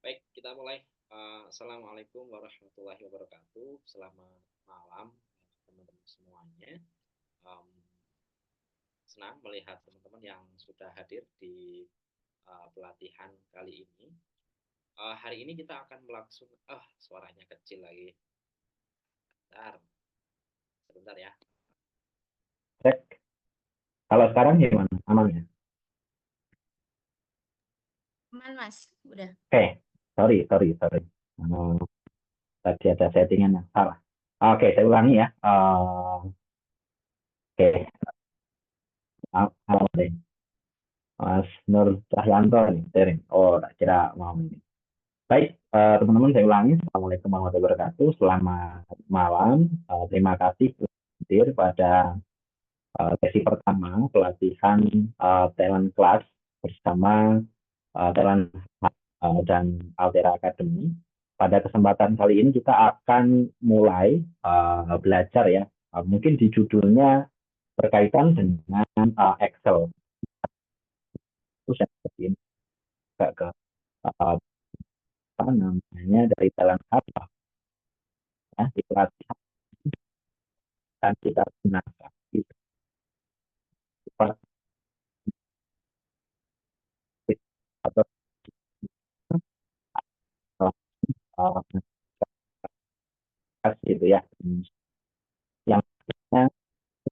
Baik, kita mulai. Assalamualaikum warahmatullahi wabarakatuh. Selamat malam teman-teman semuanya. Um, Senang melihat teman-teman yang sudah hadir di pelatihan kali ini. Hari ini kita akan melangsung. Suaranya kecil lagi. Bentar, sebentar ya. Cek. Kalau sekarang gimana? Aman ya? Aman Mas, udah. Oke, sorry. Hmm, Tadi ada settingan yang salah. Oke, saya ulangi ya. Oke, halo deh. Mas Nur Cahyanto nih, sharing. Oh, tak kira mau ini. Baik, teman-teman saya ulangi. Assalamualaikum warahmatullahi wabarakatuh. Selamat malam. Terima kasih sudah hadir pada sesi pertama pelatihan talent class bersama Talent dan Altera Academy. Pada kesempatan kali ini kita akan mulai belajar ya. Mungkin di judulnya berkaitan dengan Excel. Terus yang seperti ini juga ke apa namanya dari Talent apa ya di pelatihan dan kita gunakan itu atau gitu ya yang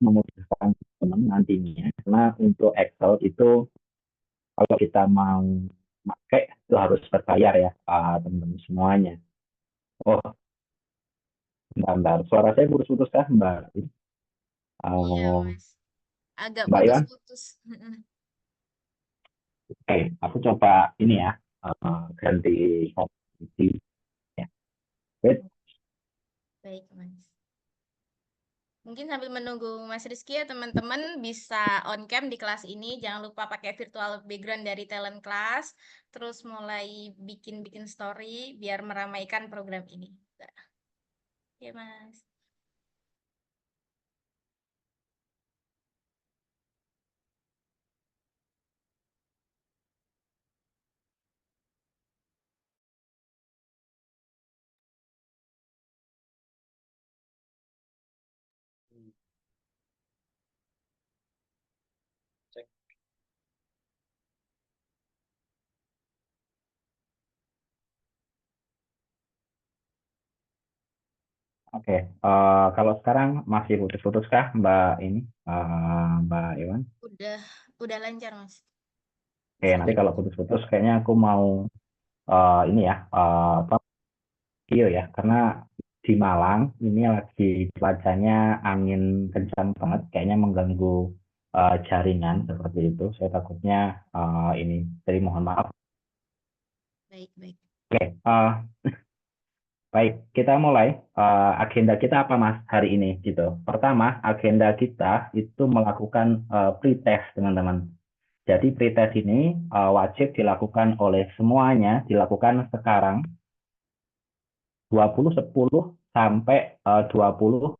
memudahkan teman nantinya karena untuk Excel itu kalau kita mau pakai itu harus berbayar ya teman-teman semuanya. Oh, bentar. Suara saya putus-putus kah, Mbak? Iya Uh, Mas, agak Mbak Iwan? putus-putus. Oke, aku coba ini ya, ganti posisi. Ya. Wait. Baik Mas. Mungkin sambil menunggu Mas Rizky ya teman-teman bisa on cam di kelas ini. Jangan lupa pakai virtual background dari talent class. Terus mulai bikin-bikin story biar meramaikan program ini. Ya Mas. Hmm, Cek. Oke, kalau sekarang masih putus-putus kah, Mbak ini, Mbak Iwan? Udah udah lancar Mas. Oke, Bisa nanti kalau didengar. putus-putus kayaknya aku mau ini ya, apa, video ya, karena di Malang ini lagi cuacanya angin kencang banget, kayaknya mengganggu jaringan seperti itu. Saya takutnya ini, jadi mohon maaf. Baik, baik. Oke, baik, kita mulai. Agenda kita apa, Mas, hari ini gitu. Pertama, agenda kita itu melakukan pretest, teman-teman. Jadi pretest ini wajib dilakukan oleh semuanya, dilakukan sekarang 20.10 sampai 20.20.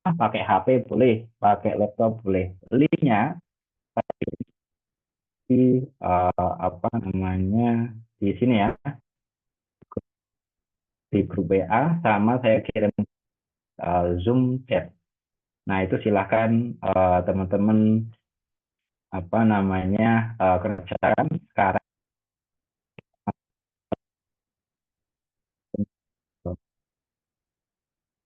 Pakai HP boleh, pakai laptop boleh. Linknya di apa namanya di sini ya, di grup WA sama saya kirim Zoom chat. Nah, itu silakan teman-teman apa namanya kerjakan sekarang.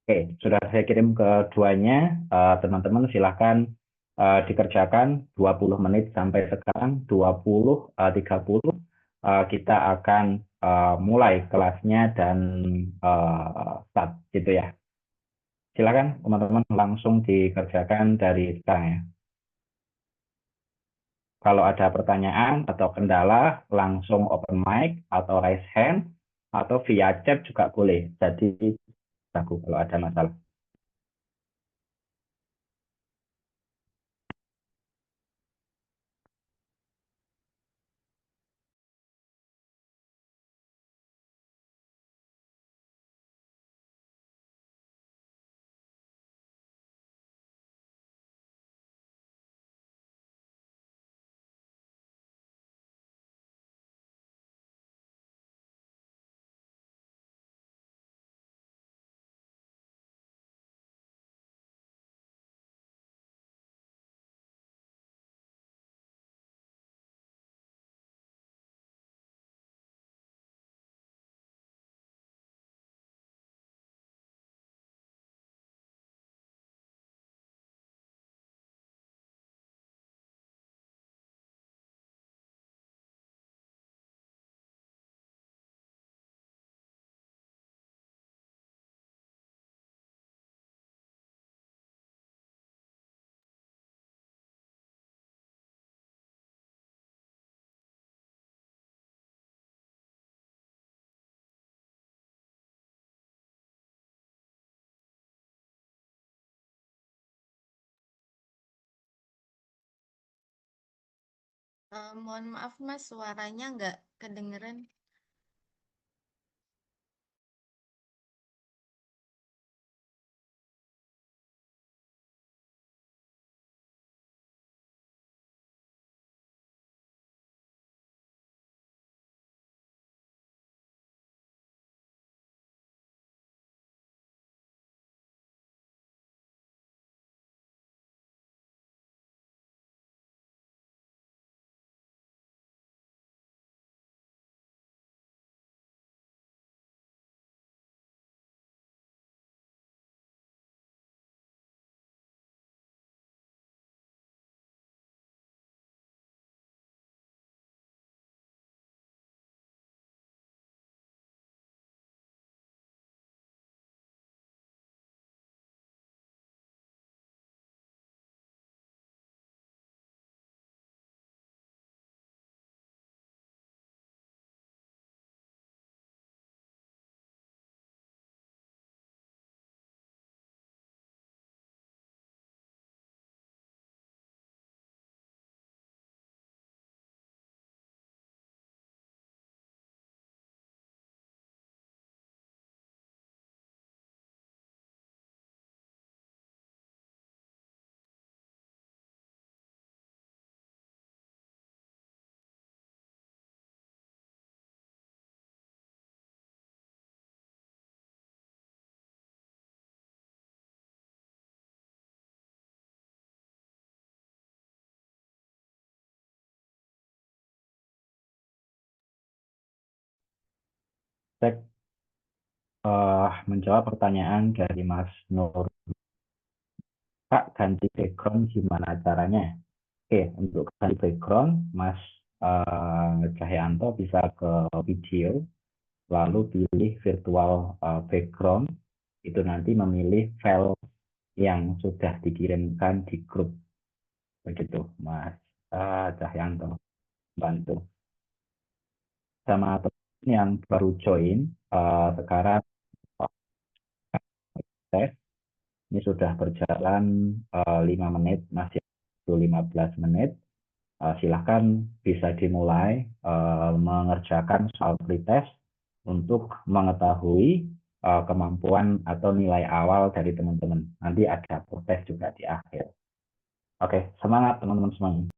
Oke, sudah saya kirim keduanya. Teman-teman silakan dikerjakan 20 menit sampai sekarang 20.30 kita akan mulai kelasnya dan start gitu ya. Silakan teman-teman langsung dikerjakan dari sekarang ya. Kalau ada pertanyaan atau kendala, langsung open mic atau raise hand atau via chat juga boleh. Jadi, aku kalau ada masalah. Mohon maaf Mas, suaranya nggak kedengeran. Cek menjawab pertanyaan dari Mas Nur. Kak, ganti background gimana caranya? Oke, untuk ganti background, Mas Cahyanto bisa ke video, lalu pilih virtual background, itu nanti memilih file yang sudah dikirimkan di grup. Begitu, Mas Cahyanto. Bantu. Sama teman yang baru join, sekarang tes. Ini sudah berjalan 5 menit, masih 15 menit. Silahkan bisa dimulai mengerjakan soal pretest untuk mengetahui kemampuan atau nilai awal dari teman-teman. Nanti ada pretest juga di akhir. Oke, semangat teman-teman semuanya.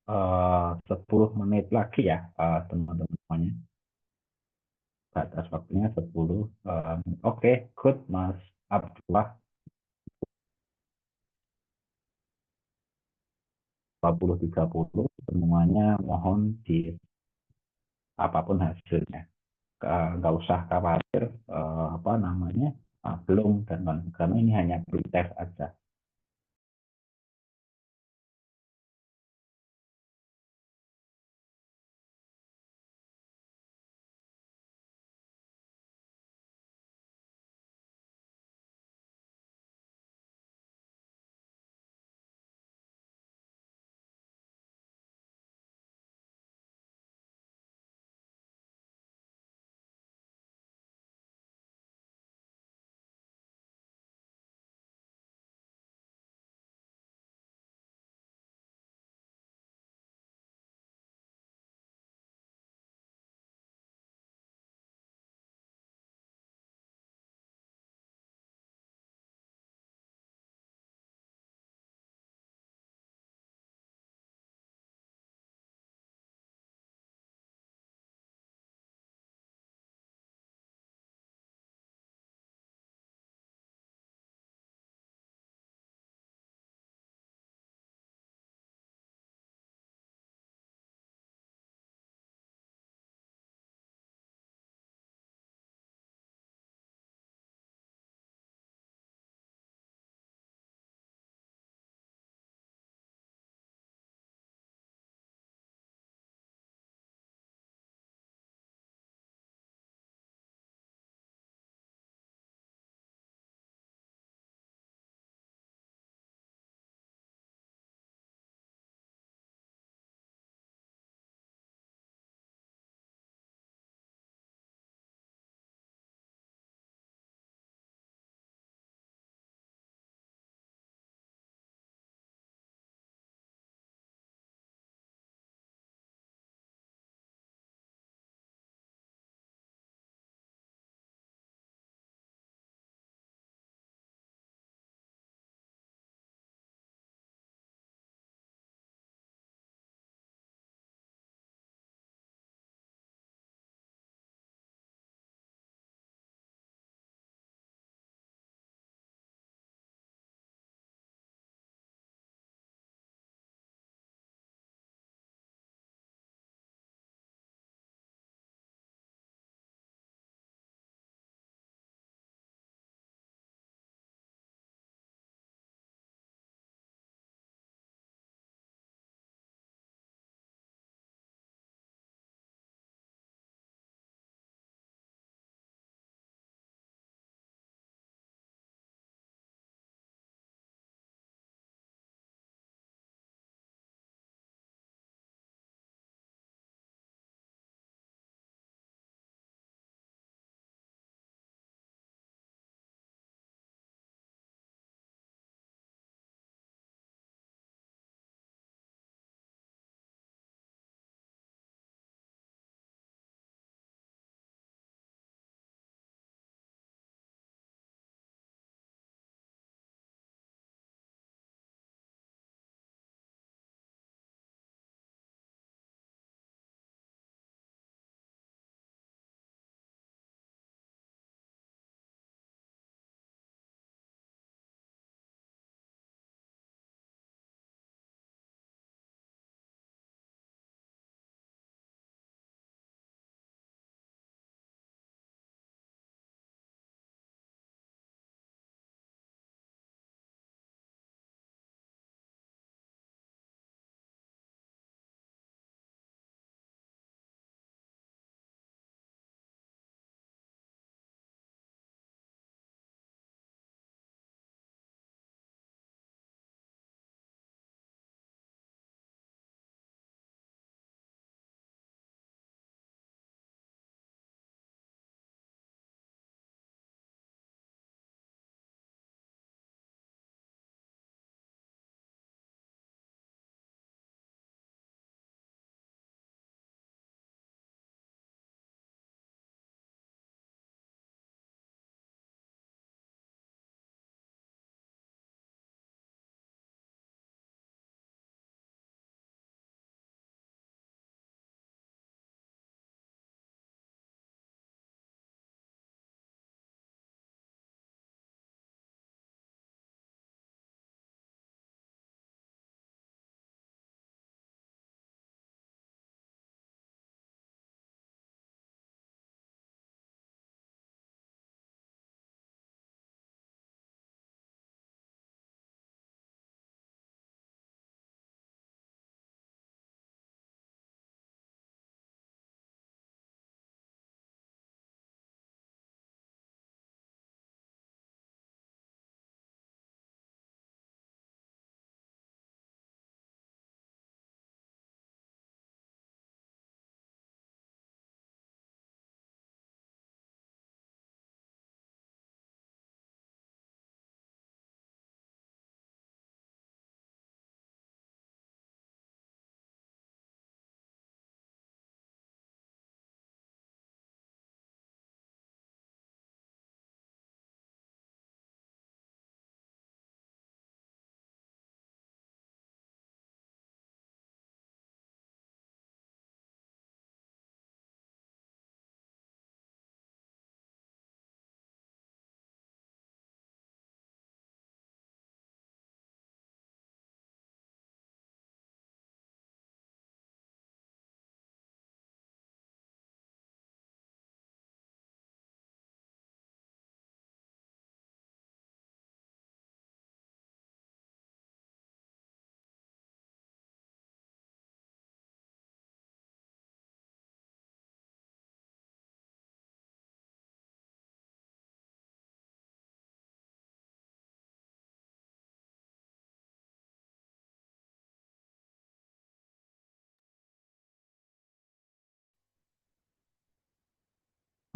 10 menit lagi ya, teman-teman semuanya. Batas waktunya 10. Oke, good, Mas Abdullah. 20.30 semuanya mohon di apapun hasilnya. Nggak usah khawatir apa namanya, belum dan karena ini hanya pretest aja.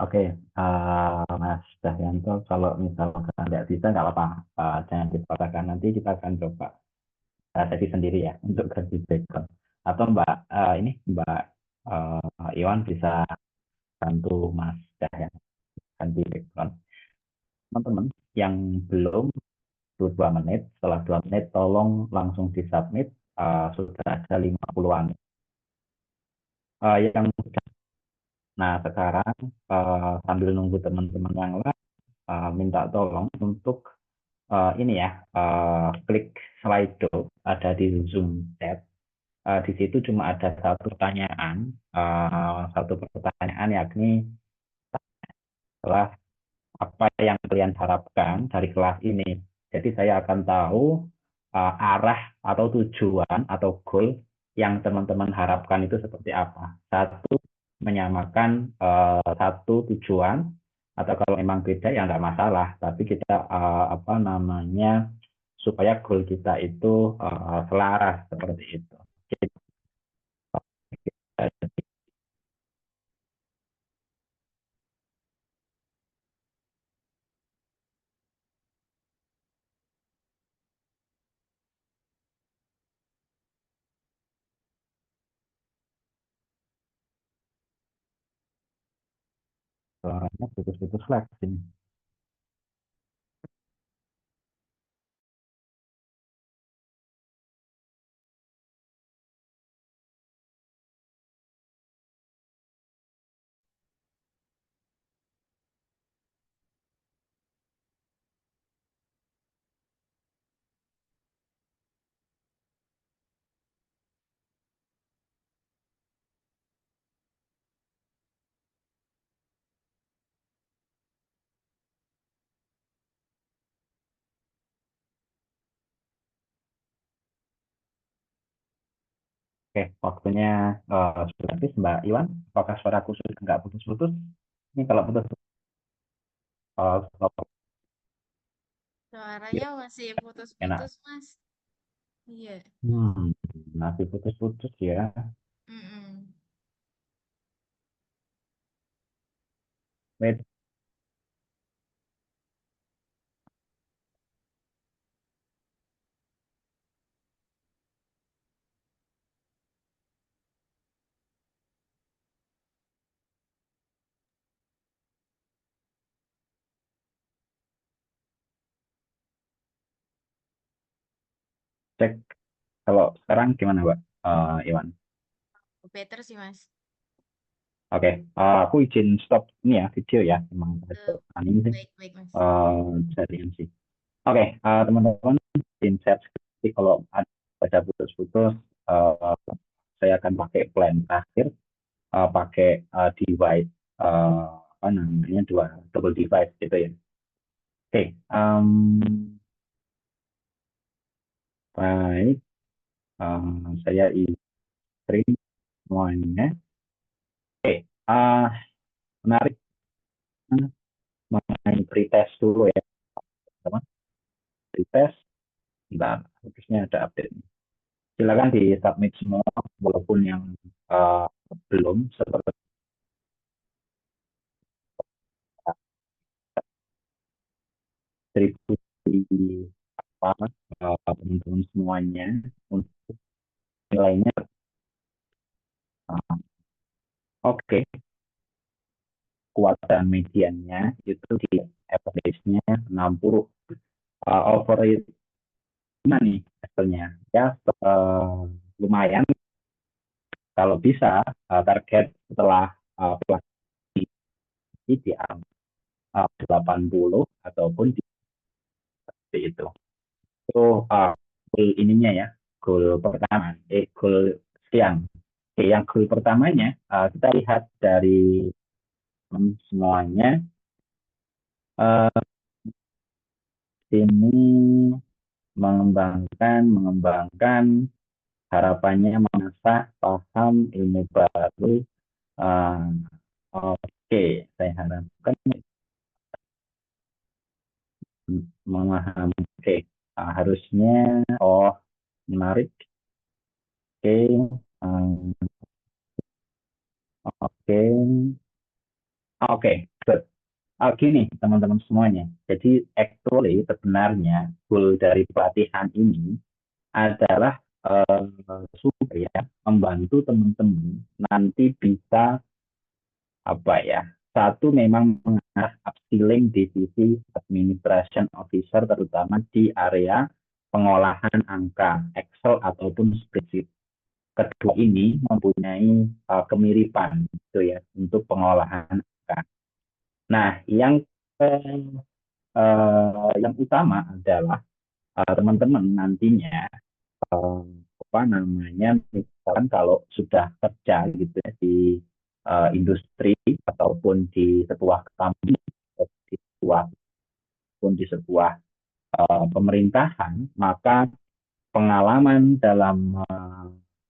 Oke, Mas Dahyanto, kalau misalkan nggak bisa, nggak apa-apa. Jangan dipaksakan. Nanti kita akan coba sesi sendiri ya untuk ganti background. Atau Mbak Iwan bisa bantu Mas Dahyanto ganti background. Teman-teman yang belum 2 menit, setelah 2 menit tolong langsung disubmit. Sudah ada 50-an. Yang Nah, sekarang sambil nunggu teman-teman yang lain, minta tolong untuk ini ya, klik Slido, ada di Zoom chat. Di situ cuma ada satu pertanyaan yakni adalah apa yang kalian harapkan dari kelas ini. Jadi saya akan tahu arah atau tujuan atau goal yang teman-teman harapkan itu seperti apa. Satu, menyamakan satu tujuan, atau kalau memang beda ya nggak masalah. Tapi kita apa namanya, supaya goal kita itu selaras seperti itu. Jadi, suaranya putus-putus lag sini. Oke, waktunya sudah habis, Mbak Iwan. Apakah suaraku sudah nggak putus-putus? Ini kalau putus, stop. Ya, Suaranya masih enak. putus-putus, Mas. Iya. Hmm, masih putus-putus ya. Mm-mm. Wait, cek kalau sekarang gimana, Mbak Iwan? Better sih, Mas. Oke, aku izin stop ini ya, video ya. Emang Eh, ada ini sih, baik-baik, Mas. jaringan sih. Oke, teman-teman, izin share skripsi kalau ada putus-putus, eh, saya akan pakai plan terakhir, pakai device, apa namanya, double device gitu ya. Oke, baik, saya screen semuanya. Oke, menarik mengenai pretest dulu ya, teman. Pretest, bentar, harusnya ada update. Silakan di submit semua, walaupun yang uh, belum, seperti distribusi apa, teman-teman semuanya untuk nilainya. Uh, Oke, kuatan mediannya itu di average-nya 60. Over itu gimana nih hasilnya? Ya, lumayan. Kalau bisa, target setelah kelas ini di angka 80 ataupun di itu. Itu goal ininya ya, goal pertama. Goal sekian. Oke, yang goal pertamanya, kita lihat dari semuanya. Uh, Ini mengembangkan harapannya mengasah paham ilmu baru. Uh, Oke, saya harapkan memahami. Oke, harusnya, oh, menarik. Oke, um, oke, oke. Gini, teman-teman semuanya. Jadi, actually sebenarnya goal dari pelatihan ini adalah supaya membantu teman-teman nanti bisa apa ya? Satu memang mengarah upskilling di sisi administration officer terutama di area pengolahan angka Excel ataupun spreadsheet. Kedua ini mempunyai kemiripan gitu ya untuk pengolahan angka. Nah, yang utama adalah teman-teman nantinya eh, apa namanya misalkan kalau sudah kerja gitu ya di industri ataupun di sebuah company atau di sebuah pemerintahan, maka pengalaman dalam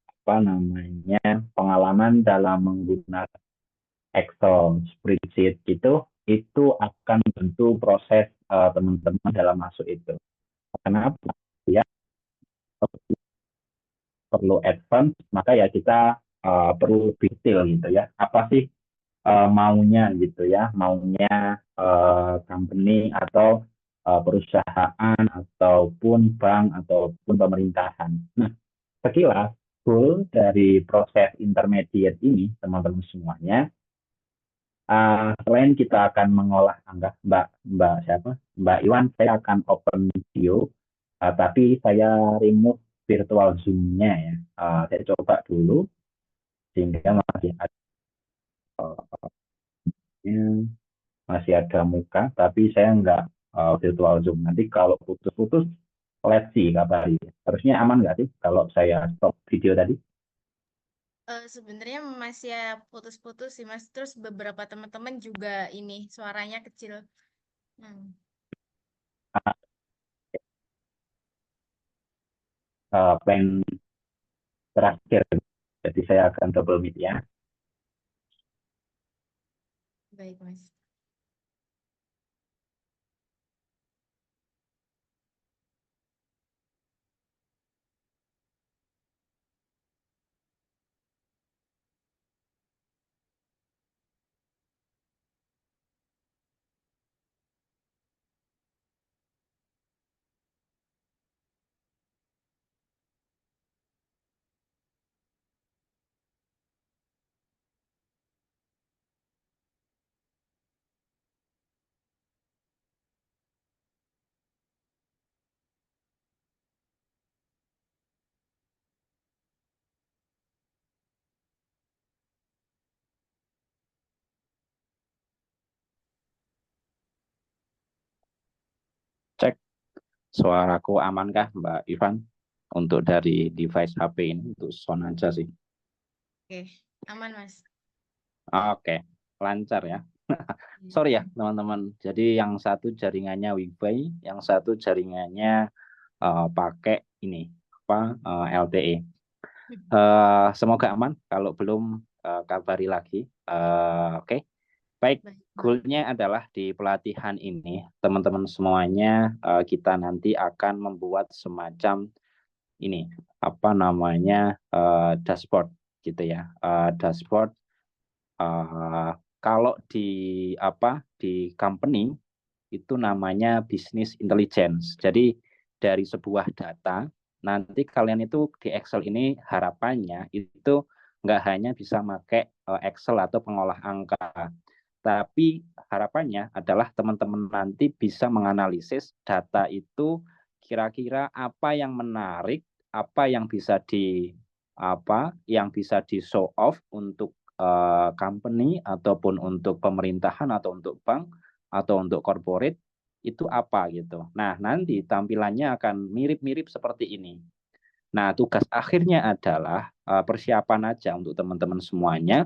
apa namanya pengalaman dalam menggunakan Excel spreadsheet itu akan membantu proses teman-teman dalam masuk itu. Kenapa? Ya, perlu advance, maka ya kita perlu detail gitu ya. Apa sih maunya gitu ya, maunya company atau perusahaan ataupun bank ataupun pemerintahan. Nah, sekilas goal dari proses intermediate ini, teman-teman semuanya, selain kita akan mengolah angka, Mbak siapa? Mbak Iwan, saya akan open video, tapi saya remove virtual Zoom-nya ya. Saya coba dulu sehingga masih ada muka, tapi saya nggak virtual Zoom. Nanti kalau putus-putus, let's see kabari. Harusnya aman nggak sih kalau saya stop video tadi? Sebenarnya masih ya putus-putus sih Mas. Terus beberapa teman-teman juga ini suaranya kecil. Hmm. Plan terakhir, jadi saya akan double meet ya. Baik Mas. Cek suaraku amankah Mbak Ivan untuk dari device HP ini untuk sound aja sih. Oke, aman Mas. Oke, lancar ya. Sorry ya teman-teman. Jadi yang satu jaringannya WiFi, yang satu jaringannya pakai ini apa LTE. Semoga aman. Kalau belum kabari lagi. Oke. Baik, goalnya adalah di pelatihan ini, teman-teman semuanya kita nanti akan membuat semacam ini apa namanya dashboard gitu ya. Dashboard kalau di company itu namanya business intelligence. Jadi dari sebuah data nanti kalian itu di Excel ini harapannya itu nggak hanya bisa pakai Excel atau pengolah angka, tapi harapannya adalah teman-teman nanti bisa menganalisis data itu kira-kira apa yang menarik, apa yang bisa di show off untuk company ataupun untuk pemerintahan atau untuk bank atau untuk corporate itu apa gitu. Nah, nanti tampilannya akan mirip-mirip seperti ini. Nah, tugas akhirnya adalah persiapan aja untuk teman-teman semuanya.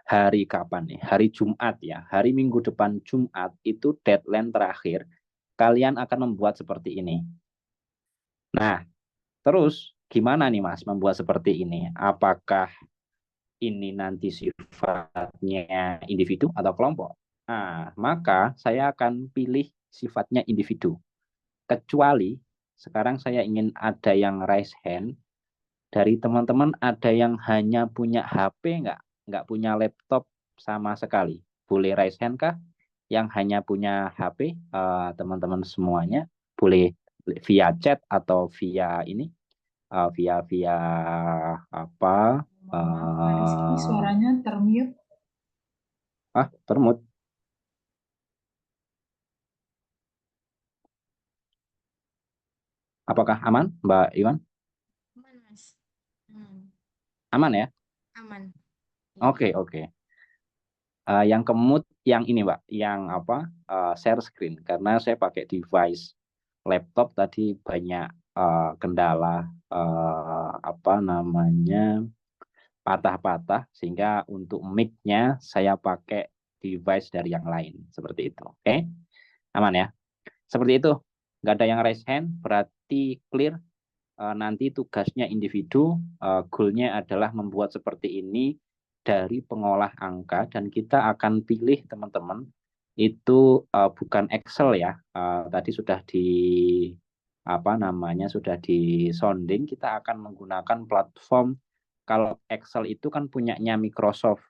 Hari kapan nih? Hari Jumat ya. Hari Minggu depan Jumat itu deadline terakhir. Kalian akan membuat seperti ini. Nah, terus gimana nih Mas membuat seperti ini? Apakah ini nanti sifatnya individu atau kelompok? Nah, maka saya akan pilih sifatnya individu. Kecuali sekarang saya ingin ada yang raise hand. Dari teman-teman ada yang hanya punya HP nggak punya laptop sama sekali. Boleh raise hand kah? Yang hanya punya HP, teman-teman semuanya boleh via chat atau via ini, via apa? Maaf, Pak Rizky, suaranya termute. Termut. Apakah aman, Mbak Iwan? Aman, Mas. Aman ya? Aman. Oke. Yang kemut yang ini, Mbak, yang apa? Share screen, karena saya pakai device laptop tadi banyak kendala apa namanya patah-patah, sehingga untuk mic-nya saya pakai device dari yang lain seperti itu. Oke, aman ya? Seperti itu. Nggak ada yang raise hand, berarti clear. Nanti tugasnya individu, goal-nya adalah membuat seperti ini dari pengolah angka, dan kita akan pilih teman-teman itu bukan Excel ya. Tadi sudah sudah di sounding, kita akan menggunakan platform. Kalau Excel itu kan punyanya Microsoft.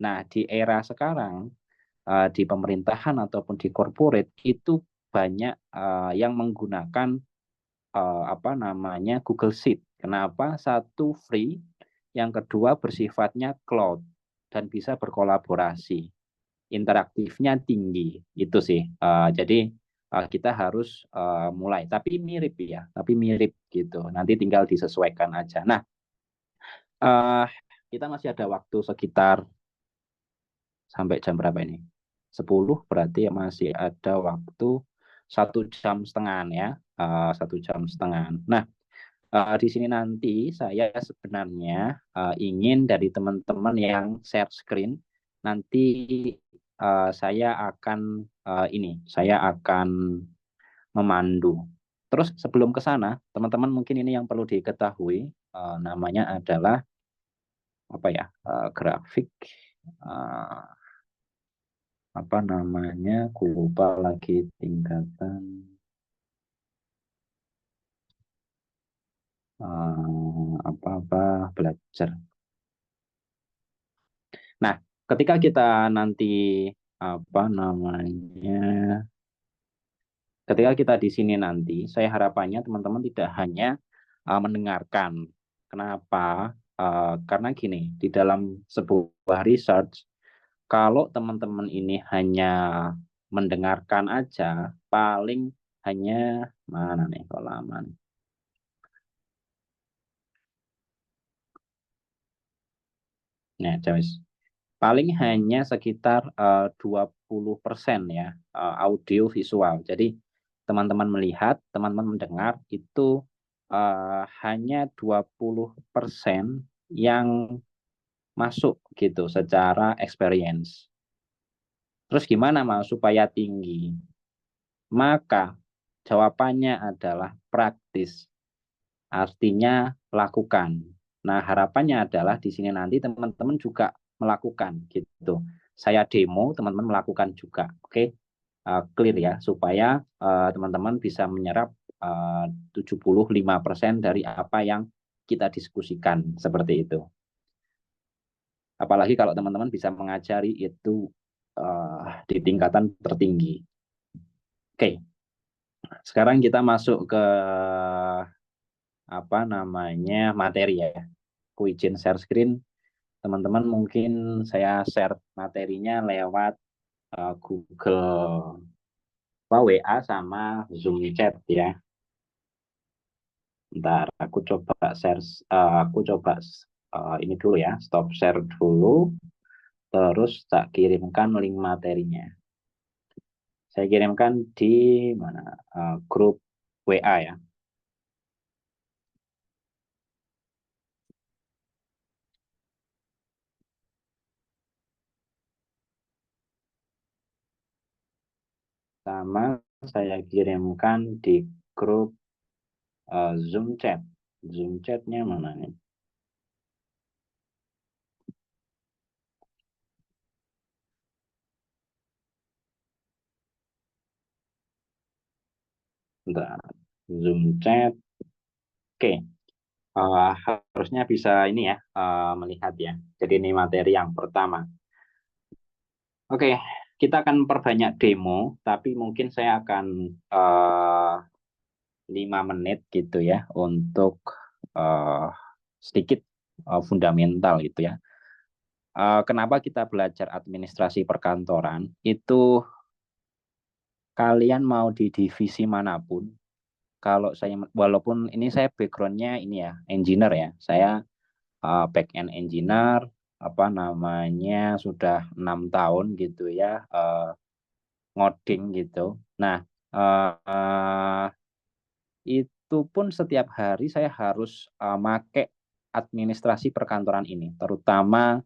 Nah, di era sekarang di pemerintahan ataupun di corporate itu banyak yang menggunakan Google Sheet. Kenapa? Satu free, yang kedua bersifatnya cloud dan bisa berkolaborasi, interaktifnya tinggi. Itu sih. Jadi kita harus mulai, tapi mirip gitu. Nanti tinggal disesuaikan aja. Nah, kita masih ada waktu sekitar sampai jam berapa ini? 10, berarti masih ada waktu 1,5 jam ya. 1,5 jam. Nah, di sini nanti saya sebenarnya ingin dari teman-teman yang share screen, nanti saya akan memandu. Terus sebelum ke sana, teman-teman mungkin ini yang perlu diketahui, namanya adalah grafik, aku lupa lagi tingkatan. Belajar. Nah, ketika kita nanti ketika kita di sini nanti, saya harapannya teman-teman tidak hanya mendengarkan. Kenapa? Karena gini, di dalam sebuah research, kalau teman-teman ini hanya mendengarkan aja, paling hanya mana nih halaman. Nah, guys, paling hanya sekitar 20% ya audio visual. Jadi teman-teman melihat, teman-teman mendengar itu hanya 20% yang masuk gitu secara experience. Terus gimana Mas supaya tinggi? Maka jawabannya adalah praktis. Artinya lakukan. Nah, harapannya adalah di sini nanti teman-teman juga melakukan gitu. Saya demo, teman-teman melakukan juga. Oke. Clear ya, supaya teman-teman bisa menyerap 75% dari apa yang kita diskusikan seperti itu. Apalagi kalau teman-teman bisa mengajari itu di tingkatan tertinggi. Oke. Sekarang kita masuk ke materi ya. Aku izin share screen. Teman-teman mungkin saya share materinya lewat Google WA sama Zoom chat ya. Bentar, aku coba share, ini dulu ya, stop share dulu, terus tak kirimkan link materinya. Saya kirimkan di mana? Grup WA ya. Sama saya kirimkan di grup Zoom chat. Zoom chatnya mana nih? Bentar. Zoom chat. Oke. Harusnya bisa ini ya, melihat ya. Jadi ini materi yang pertama. Oke, kita akan perbanyak demo, tapi mungkin saya akan 5 menit gitu ya untuk sedikit fundamental gitu ya. Kenapa kita belajar administrasi perkantoran? Itu kalian mau di divisi manapun, kalau saya walaupun ini saya backgroundnya ini ya engineer ya, saya back end engineer apa namanya sudah 6 tahun gitu ya ngoding gitu. Nah itu pun setiap hari saya harus make administrasi perkantoran ini, terutama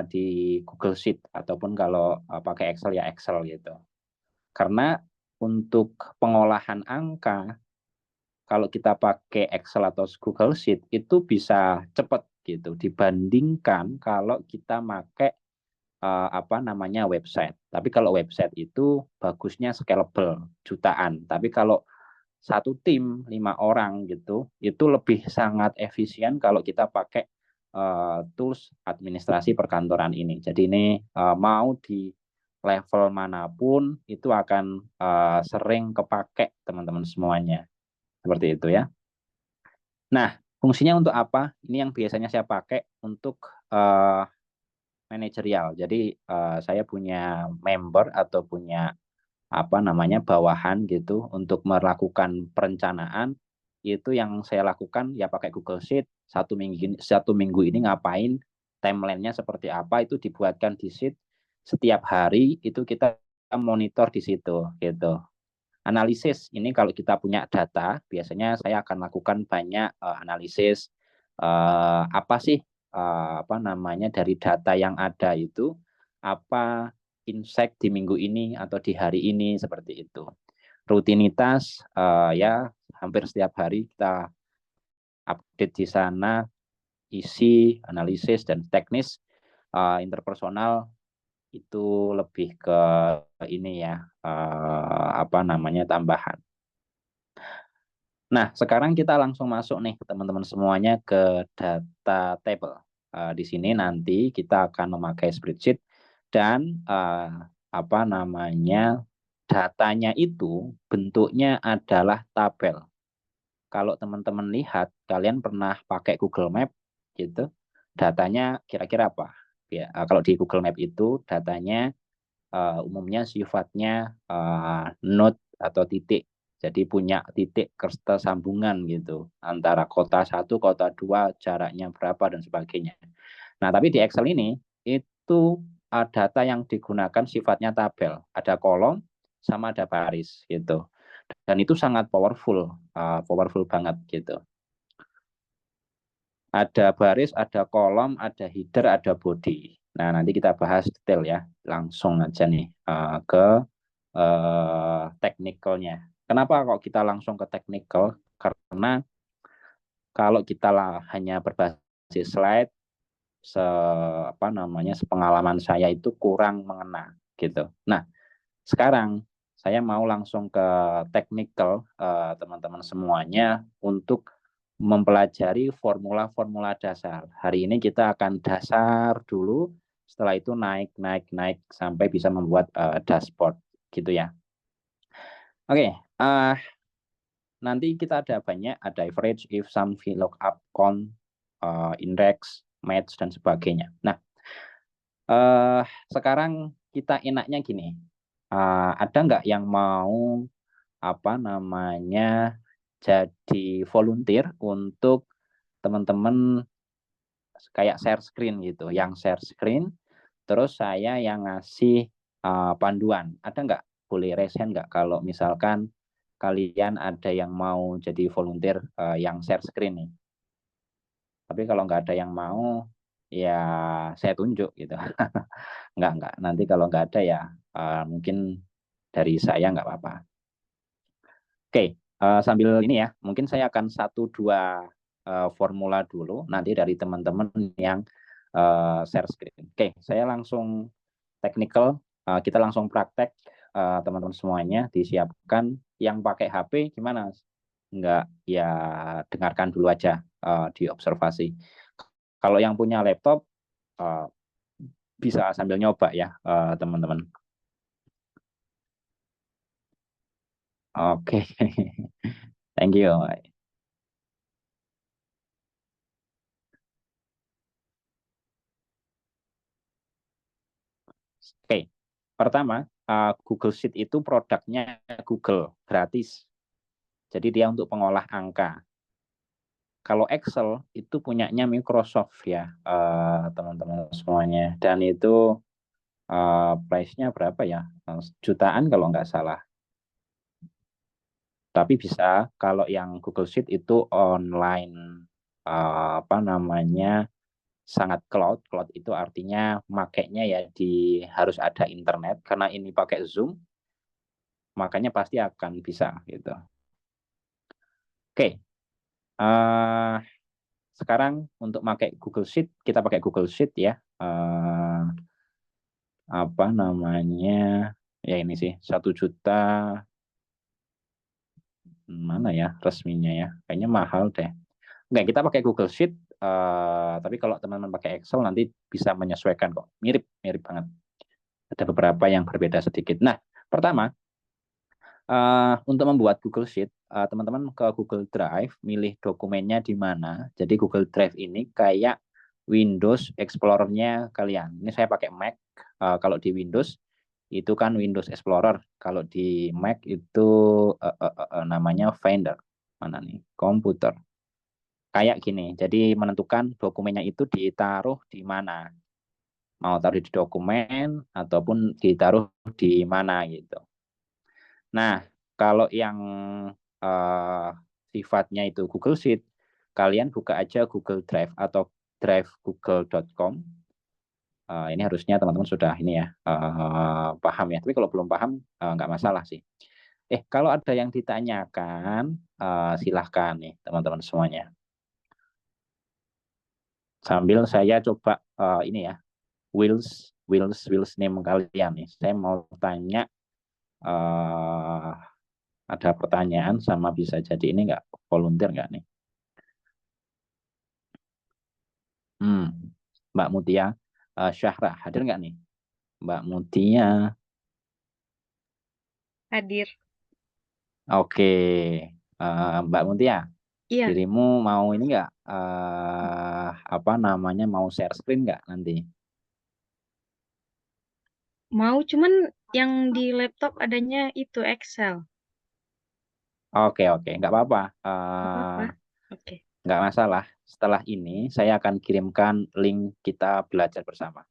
di Google Sheet ataupun kalau pakai Excel ya Excel gitu. Karena untuk pengolahan angka kalau kita pakai Excel atau Google Sheet itu bisa cepat gitu dibandingkan kalau kita pakai apa namanya website. Tapi kalau website itu bagusnya scalable jutaan. Tapi kalau satu tim 5 orang gitu itu lebih sangat efisien kalau kita pakai tools administrasi perkantoran ini. Jadi ini mau di level manapun itu akan sering kepake teman-teman semuanya. Seperti itu ya. Nah, fungsinya untuk apa? Ini yang biasanya saya pakai untuk manajerial. Jadi saya punya member atau punya apa namanya bawahan gitu untuk melakukan perencanaan. Itu yang saya lakukan ya pakai Google Sheet. Satu minggu ini ngapain, timelinenya seperti apa itu dibuatkan di sheet. Setiap hari itu kita monitor di situ gitu. Analisis ini kalau kita punya data, biasanya saya akan lakukan banyak analisis apa sih apa namanya dari data yang ada itu apa insight di minggu ini atau di hari ini seperti itu. Rutinitas ya hampir setiap hari kita update di sana isi analisis dan teknis interpersonal itu lebih ke ini ya apa namanya tambahan. Nah, sekarang kita langsung masuk nih teman-teman semuanya ke data table. Di sini nanti kita akan memakai spreadsheet dan apa namanya datanya itu bentuknya adalah tabel. Kalau teman-teman lihat, kalian pernah pakai Google Map gitu, datanya kira-kira apa? Ya, kalau di Google Map itu datanya umumnya sifatnya node atau titik. Jadi punya titik ketersambungan gitu antara kota 1, kota 2, jaraknya berapa dan sebagainya. Nah, tapi di Excel ini itu data yang digunakan sifatnya tabel, ada kolom sama ada baris gitu. Dan itu sangat powerful, powerful banget gitu. Ada baris, ada kolom, ada header, ada body. Nah, nanti kita bahas detail ya. Langsung aja nih ke technicalnya. Kenapa kok kita langsung ke technical? Karena kalau kita hanya berbasis slide, apa namanya, sepengalaman saya itu kurang mengena gitu. Nah, sekarang saya mau langsung ke technical teman-teman semuanya untuk mempelajari formula-formula dasar. Hari ini kita akan dasar dulu, setelah itu naik sampai bisa membuat dashboard gitu ya. Oke, nanti kita ada banyak, ada average, if, sum, VLOOKUP, count, index, match dan sebagainya. Nah, sekarang kita enaknya gini, ada nggak yang mau apa namanya jadi volunteer untuk teman-teman kayak share screen gitu, yang share screen, terus saya yang ngasih panduan. Ada nggak? Boleh raise hand nggak kalau misalkan kalian ada yang mau jadi volunteer yang share screen nih. Tapi kalau nggak ada yang mau, ya saya tunjuk gitu. Nggak. Nanti kalau nggak ada ya mungkin dari saya nggak apa-apa. Oke, sambil ini ya, mungkin saya akan 1-2 formula dulu, nanti dari teman-teman yang share screen. Oke, saya langsung technical, kita langsung praktek teman-teman semuanya, disiapkan. Yang pakai HP gimana? Enggak, ya dengarkan dulu aja di observasi. Kalau yang punya laptop, bisa sambil nyoba ya teman-teman. Oke, thank you. Oke, pertama Google Sheet itu produknya Google gratis. Jadi dia untuk pengolah angka. Kalau Excel itu punyanya Microsoft ya teman-teman semuanya. Dan itu price-nya berapa ya? Jutaan kalau nggak salah. Tapi bisa kalau yang Google Sheet itu online apa namanya sangat cloud. Cloud itu artinya makainya ya harus ada internet karena ini pakai Zoom, makanya pasti akan bisa gitu. Oke, sekarang untuk pakai Google Sheet kita pakai Google Sheet ya. Apa namanya ya ini sih 1 juta mana ya resminya ya kayaknya mahal deh. Enggak, kita pakai Google Sheet, tapi kalau teman-teman pakai Excel nanti bisa menyesuaikan kok. Mirip banget. Ada beberapa yang berbeda sedikit. Nah, pertama, untuk membuat Google Sheet, teman-teman ke Google Drive, milih dokumennya di mana. Jadi Google Drive ini kayak Windows Explorer-nya kalian. Ini saya pakai Mac. Kalau di Windows, itu kan Windows Explorer. Kalau di Mac itu namanya Finder. Mana nih? Komputer. Kayak gini, jadi menentukan dokumennya itu ditaruh di mana. Mau taruh di dokumen ataupun ditaruh di mana gitu. Nah, kalau yang sifatnya itu Google Sheet, kalian buka aja Google Drive atau drivegoogle.com. Ini harusnya teman-teman sudah ini ya paham ya. Tapi kalau belum paham nggak masalah sih. Kalau ada yang ditanyakan silahkan nih teman-teman semuanya. Sambil saya coba ini ya Wills name kalian nih. Saya mau tanya ada pertanyaan sama bisa jadi ini nggak volunteer nggak nih? Mbak Mutia Syahra hadir nggak nih? Mbak Mutia. Hadir. Oke, Mbak Mutia. Iya, Dirimu mau ini nggak apa namanya mau share screen nggak nanti? mau cuman yang di laptop adanya itu Excel. Oke, nggak apa-apa. Apa-apa. Oke. Nggak masalah. Setelah ini saya akan kirimkan link kita belajar bersama.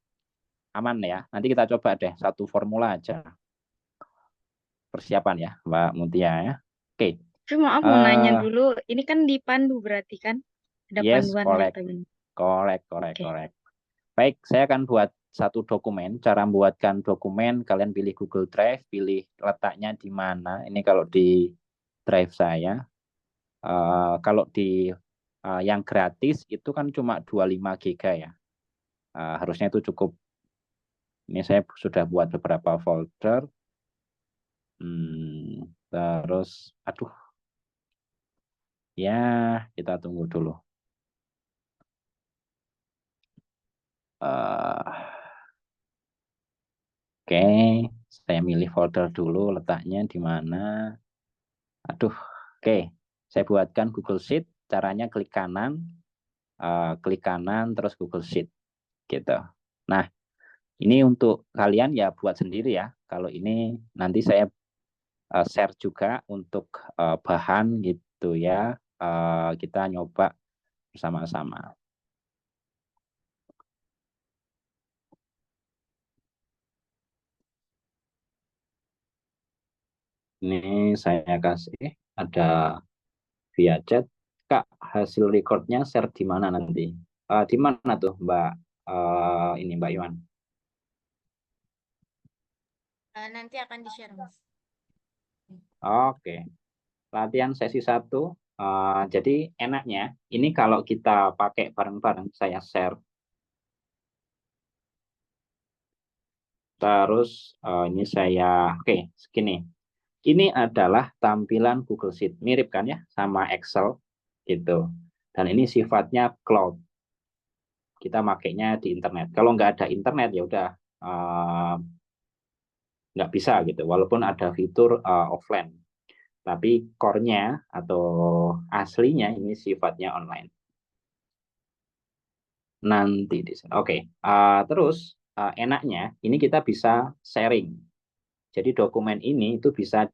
Aman ya. Nanti kita coba deh satu formula aja. Persiapan ya, Mbak Mutia ya. Oke. Cuma maaf mau nanya dulu, ini kan dipandu berarti kan? Ada Yes, panduannya atau gimana? correct. Baik, saya akan buat satu dokumen. Cara membuatkan dokumen, kalian pilih Google Drive, pilih letaknya di mana. Ini kalau di Drive saya. Kalau di yang gratis itu kan cuma 25 GB ya. Harusnya itu cukup. Ini saya sudah buat beberapa folder. Terus, aduh. Ya, kita tunggu dulu. Oke, saya milih folder dulu, letaknya di mana. Aduh, oke. Saya buatkan Google Sheet, caranya klik kanan, terus Google Sheet. Gitu. Nah, ini untuk kalian ya buat sendiri ya. Kalau ini nanti saya share juga untuk bahan gitu ya. Kita nyoba bersama-sama. Ini saya kasih ada via chat. Kak, hasil recordnya share di mana nanti? Di mana tuh Mbak ini Mbak Iwan? Nanti akan di-share, Mas. Oke. Latihan sesi 1. Jadi enaknya ini kalau kita pakai bareng-bareng, saya share. Terus ini saya, oke, segini. Ini adalah tampilan Google Sheet. Mirip kan ya sama Excel gitu. Dan ini sifatnya cloud. kita makainya di internet. Kalau nggak ada internet ya udah nggak bisa gitu. Walaupun ada fitur offline, tapi core-nya atau aslinya ini sifatnya online. Nanti di sini. Oke. Terus enaknya ini kita bisa sharing. Jadi dokumen ini itu bisa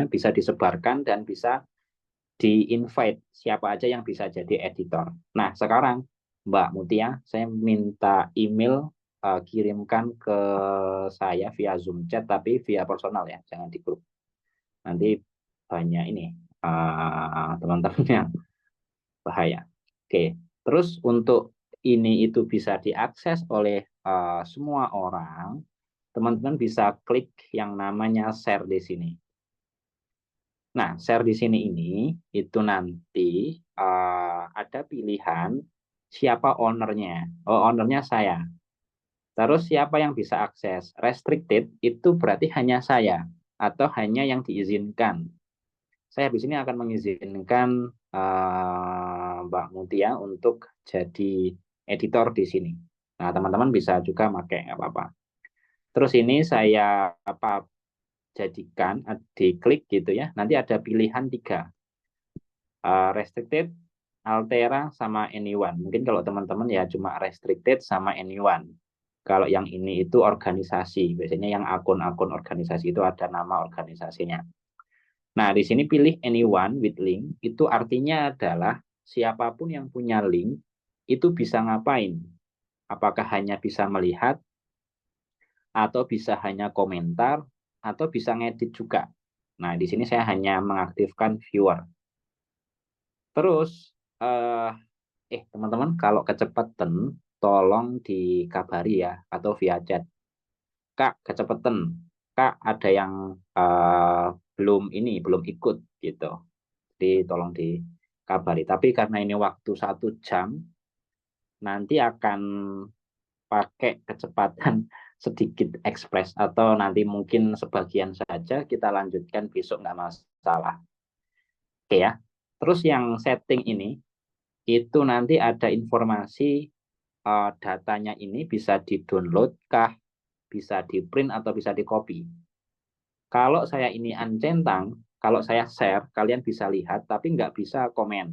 bisa disebarkan dan bisa di-invite siapa aja yang bisa jadi editor. Nah, sekarang Mbak Mutia, saya minta email kirimkan ke saya via Zoom chat, tapi via personal ya, jangan di grup. Nanti banyak ini teman-teman yang bahaya. Oke, terus untuk ini itu bisa diakses oleh semua orang, teman-teman bisa klik yang namanya share di sini. Nah, share di sini ini itu nanti ada pilihan siapa ownernya. Oh, ownernya saya. Terus siapa yang bisa akses? Restricted itu berarti hanya saya atau hanya yang diizinkan. Saya di sini akan mengizinkan Mbak Mutia untuk jadi editor di sini. Nah, teman-teman bisa juga pakai, nggak apa-apa. Terus ini saya jadikan, diklik gitu ya. Nanti ada pilihan 3. Restricted, Altera, sama anyone. Mungkin kalau teman-teman ya cuma restricted sama anyone. Kalau yang ini itu organisasi. Biasanya yang akun-akun organisasi itu ada nama organisasinya. Nah, di sini pilih anyone with link, itu artinya adalah siapapun yang punya link, itu bisa ngapain? Apakah hanya bisa melihat, atau bisa hanya komentar, atau bisa ngedit juga. Nah, di sini saya hanya mengaktifkan viewer. Terus, teman-teman, kalau kecepatan, tolong dikabari ya, atau via chat. Kak, kecepatan. Kak, ada yang belum ikut gitu. Jadi tolong dikabari. Tapi karena ini waktu 1 jam, nanti akan pakai kecepatan sedikit ekspres atau nanti mungkin sebagian saja kita lanjutkan besok nggak masalah. Oke ya. Terus yang setting ini itu nanti ada informasi datanya ini bisa di-download kah, bisa di-print atau bisa di-copy. Kalau saya ini uncentang, kalau saya share, kalian bisa lihat, tapi nggak bisa komen.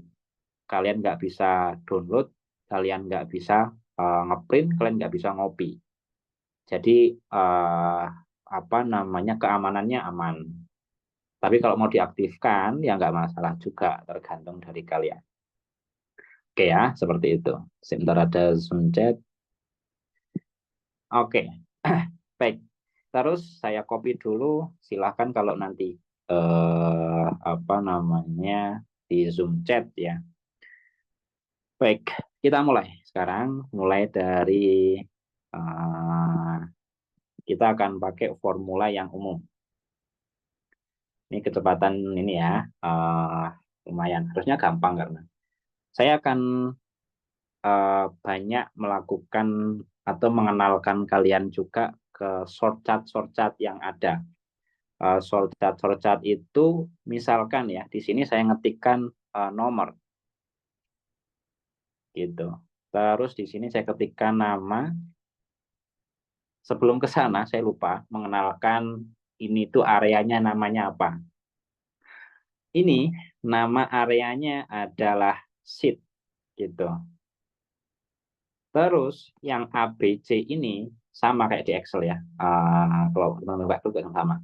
Kalian nggak bisa download, kalian nggak bisa ngeprint, kalian nggak bisa ngopi. Jadi keamanannya aman. Tapi kalau mau diaktifkan, ya nggak masalah juga, tergantung dari kalian. Oke ya, seperti itu. Sebentar ada Zoom chat. Oke, baik. Terus saya copy dulu. Silahkan kalau nanti di Zoom chat ya. Baik, kita mulai. Sekarang mulai dari kita akan pakai formula yang umum. Ini kecepatan ini ya, lumayan. Harusnya gampang karena saya akan banyak melakukan atau mengenalkan kalian juga ke shortcut yang ada. Shortcut itu misalkan ya, di sini saya ngetikkan nomor. Gitu. Terus di sini saya ketikkan nama. Sebelum ke sana saya lupa mengenalkan ini tuh areanya namanya apa. Ini nama areanya adalah sheet gitu. Terus yang ABC ini sama kayak di Excel ya. Kalau teman-teman juga sama.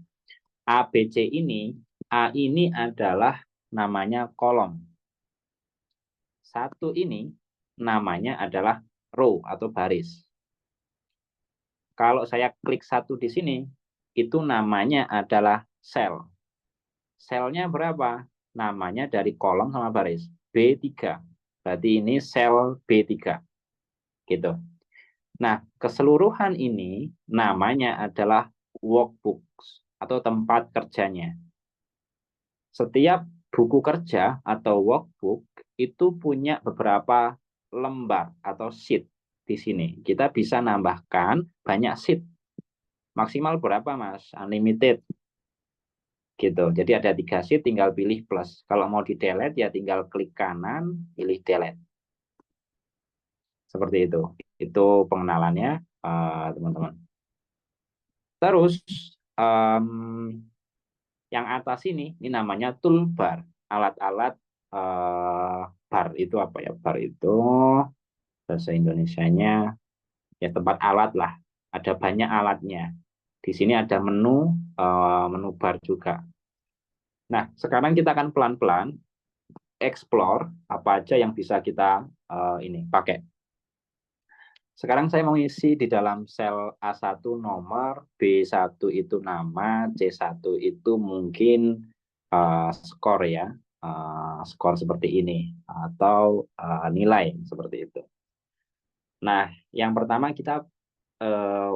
ABC ini, A ini adalah namanya kolom. 1 ini namanya adalah row atau baris. Kalau saya klik 1 di sini, itu namanya adalah sel. Selnya berapa? Namanya dari kolom sama baris. B3. Berarti ini sel B3. Gitu. Nah, keseluruhan ini namanya adalah workbooks atau tempat kerjanya. Setiap buku kerja atau workbook itu punya beberapa lembar atau sheet di sini. Kita bisa nambahkan banyak sheet. Maksimal berapa, Mas? Unlimited. Gitu. Jadi ada 3 sheet, tinggal pilih plus. Kalau mau di delete ya tinggal klik kanan, pilih delete. Seperti itu. Itu pengenalannya, teman-teman. Terus yang atas ini namanya toolbar. Alat-alat bar itu apa ya? Bar itu bahasa Indonesianya ya tempat alat lah. Ada banyak alatnya. Di sini ada menu bar juga. Nah, sekarang kita akan pelan-pelan explore apa aja yang bisa kita ini pakai. Sekarang saya mau isi di dalam sel A1 nomor, B1 itu nama, C1 itu mungkin skor ya, skor seperti ini, atau nilai seperti itu. Nah, yang pertama kita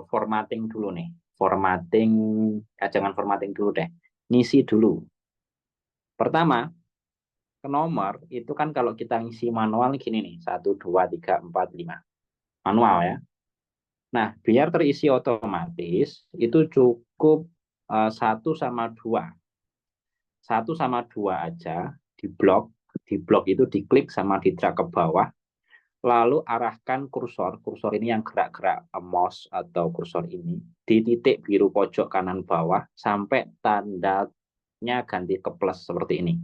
formatting dulu nih. Formatting, jangan formatting dulu deh, ngisi dulu. Pertama, ke nomor itu kan kalau kita ngisi manual gini nih, 1, 2, 3, 4, 5. Manual ya. Nah, biar terisi otomatis, itu cukup 1 sama 2. 1 sama 2 aja di blok itu diklik sama di drag ke bawah, lalu arahkan kursor ini yang gerak-gerak mouse atau kursor ini, di titik biru pojok kanan bawah, sampai tandanya ganti ke plus seperti ini.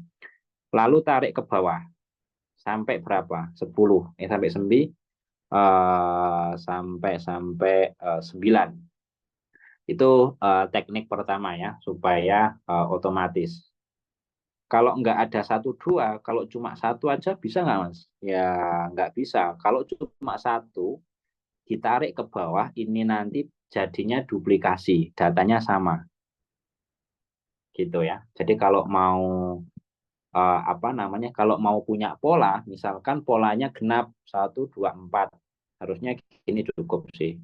Lalu tarik ke bawah, sampai berapa? 10, sampai 9. Sampai 9. Itu teknik pertama ya, supaya otomatis. Kalau nggak ada 1, 2, kalau cuma 1 aja bisa nggak, Mas? Ya nggak bisa. Kalau cuma 1, ditarik ke bawah, ini nanti jadinya duplikasi, datanya sama. Gitu ya. Jadi kalau mau kalau mau punya pola, misalkan polanya genap 1, 2, 4, harusnya gini cukup sih.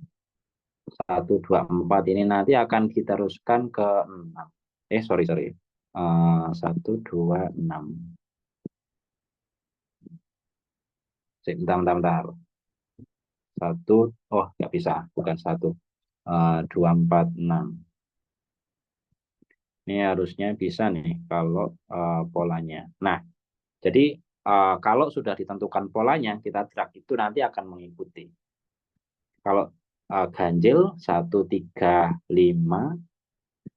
1, 2, 4 ini nanti akan diteruskan ke 6. Sorry. 1, 2, 6. Bentar. 1, nggak bisa, bukan 1. 2, 4, 6. Ini harusnya bisa nih kalau polanya. Nah, jadi kalau sudah ditentukan polanya, kita drag itu nanti akan mengikuti. Kalau ganjil 1, 3, 5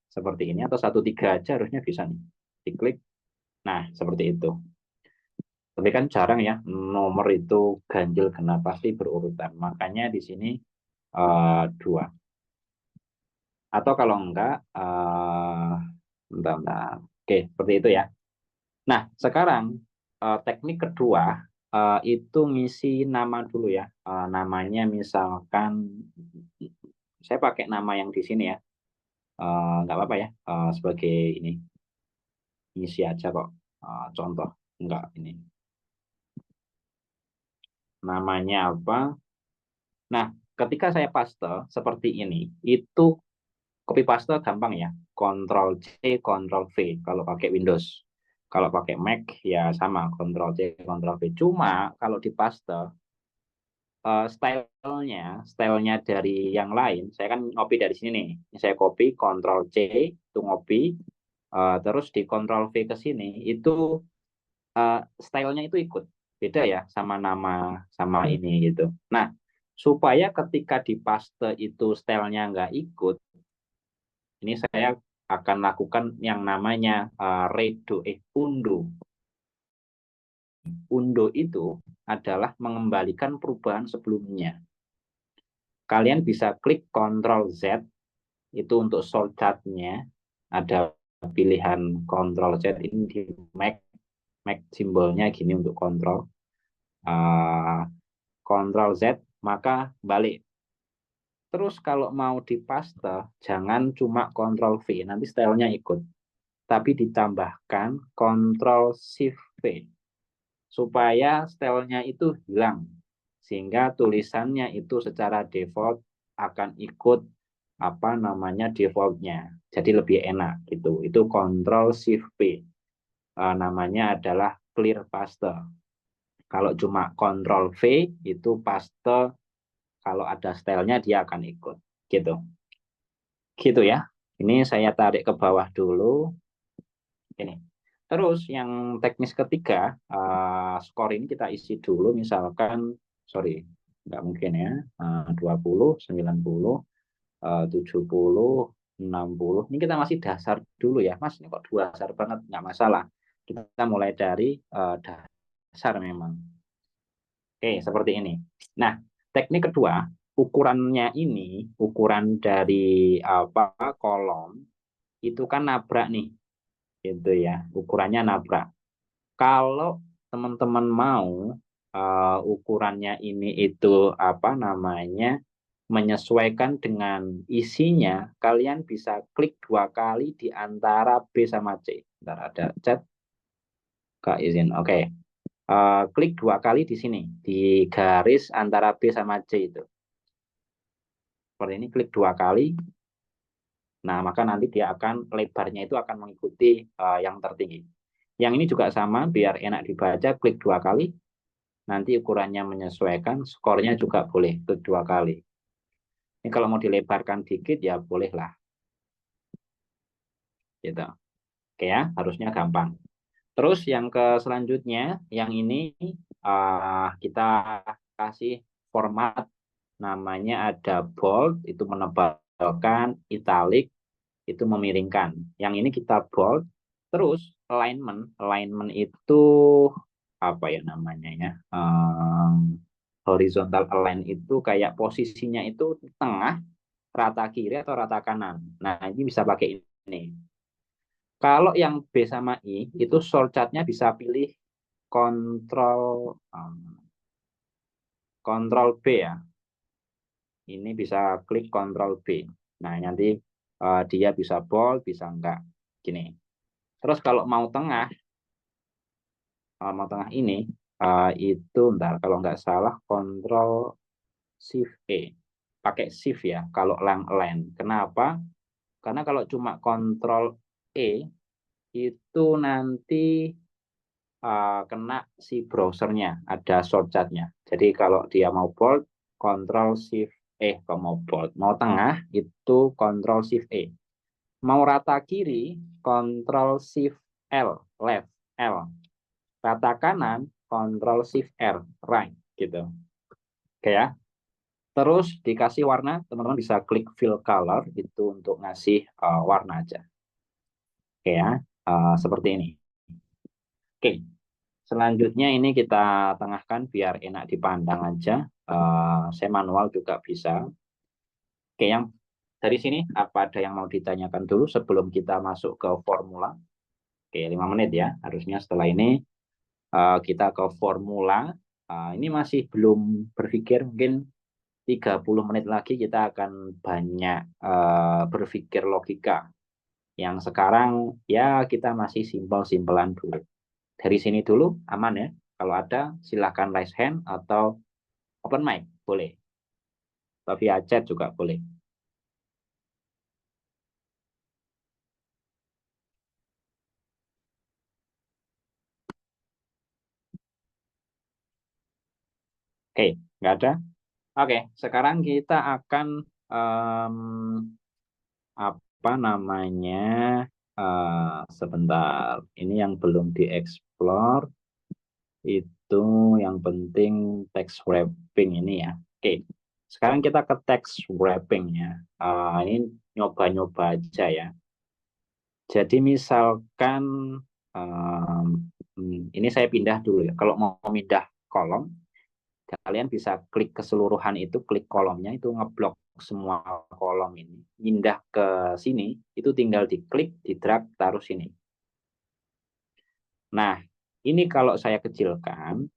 seperti ini, atau 1, 3 aja harusnya bisa nih. Diklik. Nah, seperti itu. Tapi kan jarang ya nomor itu ganjil genap, pasti berurutan. Makanya di sini 2. Atau kalau enggak, bentar. Oke, seperti itu ya. Nah, sekarang teknik kedua itu ngisi nama dulu ya. Namanya misalkan saya pakai nama yang di sini ya. Nggak apa-apa ya, sebagai ini ngisi aja kok. Contoh, enggak ini. Namanya apa? Nah, ketika saya paste seperti ini, itu copy paste gampang ya. Ctrl C, Ctrl V kalau pakai Windows. Kalau pakai Mac ya sama, Ctrl C, Ctrl V. Cuma kalau di paste, stylenya dari yang lain, saya kan copy dari sini nih. Saya copy, Ctrl C, itu copy. Terus di Ctrl V ke sini, itu stylenya itu ikut. Beda ya sama nama, sama ini gitu. Nah, supaya ketika di paste itu stylenya nggak ikut, ini saya akan lakukan yang namanya undo. Undo itu adalah mengembalikan perubahan sebelumnya. Kalian bisa klik Ctrl Z, itu untuk shortcut-nya. Ada pilihan Ctrl Z ini di Mac simbolnya gini untuk Ctrl. Ctrl Z, maka balik. Terus kalau mau dipaste, jangan cuma Ctrl V, nanti stylenya ikut. Tapi ditambahkan Ctrl Shift V, supaya stylenya itu hilang. Sehingga tulisannya itu secara default akan ikut defaultnya. Jadi lebih enak gitu. Itu Ctrl Shift V. Namanya adalah clear paste. Kalau cuma Ctrl V itu paste, kalau ada stylenya dia akan ikut gitu ya. Ini saya tarik ke bawah dulu ini. Terus yang teknis ketiga, skor ini kita isi dulu, misalkan nggak mungkin ya. 20, 90, 70, 60. Ini kita masih dasar dulu ya, Mas. Ini kok dasar banget, nggak masalah. Kita mulai dari dasar memang. Oke, seperti ini. Nah, teknik kedua, ukurannya ini, ukuran dari kolom, itu kan nabrak nih, gitu ya. Ukurannya nabrak. Kalau teman-teman mau ukurannya ini itu menyesuaikan dengan isinya, kalian bisa klik 2 kali di antara B sama C. Bentar, ada chat. Kak izin. Oke. Klik 2 kali di sini, di garis antara B sama C itu. Seperti ini, klik 2 kali. Nah, maka nanti dia akan, lebarnya itu akan mengikuti yang tertinggi. Yang ini juga sama, biar enak dibaca, klik 2 kali. Nanti ukurannya menyesuaikan, skornya juga boleh, klik 2 kali. Ini kalau mau dilebarkan dikit, ya bolehlah. Gitu. Oke ya, harusnya gampang. Terus yang ke selanjutnya, yang ini kita kasih format, namanya ada bold, itu menebalkan, italic, itu memiringkan. Yang ini kita bold. Terus alignment itu apa ya namanya ya? Horizontal align itu kayak posisinya itu tengah, rata kiri atau rata kanan. Nah, ini bisa pakai ini. Kalau yang B sama I, itu shortcutnya bisa pilih Ctrl B ya. Ini bisa klik Ctrl B. Nah, nanti dia bisa bold, bisa enggak. Gini. Terus kalau mau tengah ini, itu ntar kalau enggak salah Ctrl Shift E. Pakai Shift ya, kalau line. Kenapa? Karena kalau cuma Ctrl E, itu nanti kena si browsernya, ada shortcutnya. Jadi kalau dia mau bold, Ctrl Shift E. Kalau mau bold, mau tengah itu Ctrl Shift E. Mau rata kiri, Ctrl Shift L, left, L. Rata kanan, Ctrl Shift R, right, gitu. Oke ya. Terus dikasih warna, teman-teman bisa klik fill color, itu untuk ngasih warna aja. Oke ya, seperti ini. Oke. Selanjutnya ini kita tengahkan biar enak dipandang aja. Saya manual juga bisa. Oke, yang dari sini apa ada yang mau ditanyakan dulu sebelum kita masuk ke formula? Oke, 5 menit ya. Harusnya setelah ini kita ke formula. Ini masih belum berpikir, mungkin 30 menit lagi kita akan banyak berpikir logika. Yang sekarang ya kita masih simpel-simpelan dulu. Dari sini dulu aman ya. Kalau ada silakan raise hand atau open mic, boleh. Atau via chat juga boleh. Oke, nggak ada? Oke, sekarang kita akan sebentar. Ini yang belum dieksplor. Itu yang penting text wrapping ini ya. Oke, sekarang kita ke text wrapping ya. Ini nyoba-nyoba aja ya. Jadi misalkan ini saya pindah dulu ya. Kalau mau pindah kolom, kalian bisa klik keseluruhan itu, klik kolomnya itu ngeblok semua kolom ini. Pindah ke sini, itu tinggal diklik, di drag, taruh sini. Nah, ini kalau saya kecilkan,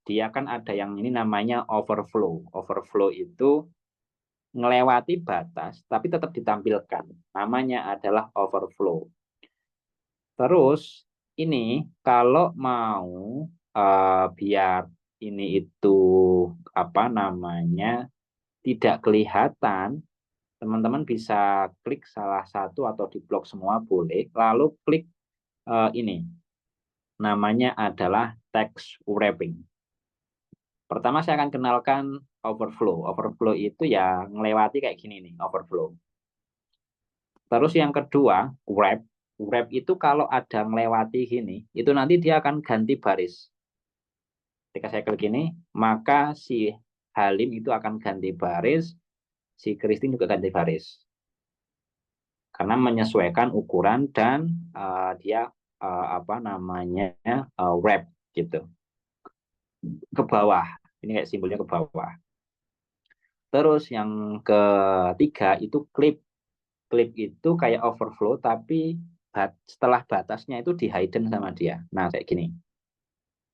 dia kan ada yang ini namanya overflow. Overflow itu ngelewati batas, tapi tetap ditampilkan. Namanya adalah overflow. Terus ini kalau mau biar ini itu tidak kelihatan, teman-teman bisa klik salah satu atau diblok semua boleh, lalu klik ini. Namanya adalah text wrapping. Pertama saya akan kenalkan overflow. Overflow itu ya ngelewati kayak gini nih, overflow. Terus yang kedua, wrap. Wrap itu kalau ada ngelewati gini, itu nanti dia akan ganti baris. Ketika saya klik ini, maka si Halim itu akan ganti baris, si Christine juga ganti baris. Karena menyesuaikan ukuran dan dia wrap gitu. Ke bawah. Ini kayak simbolnya ke bawah. Terus yang ketiga itu clip. Clip itu kayak overflow tapi setelah batasnya itu di hidden sama dia. Nah, kayak gini.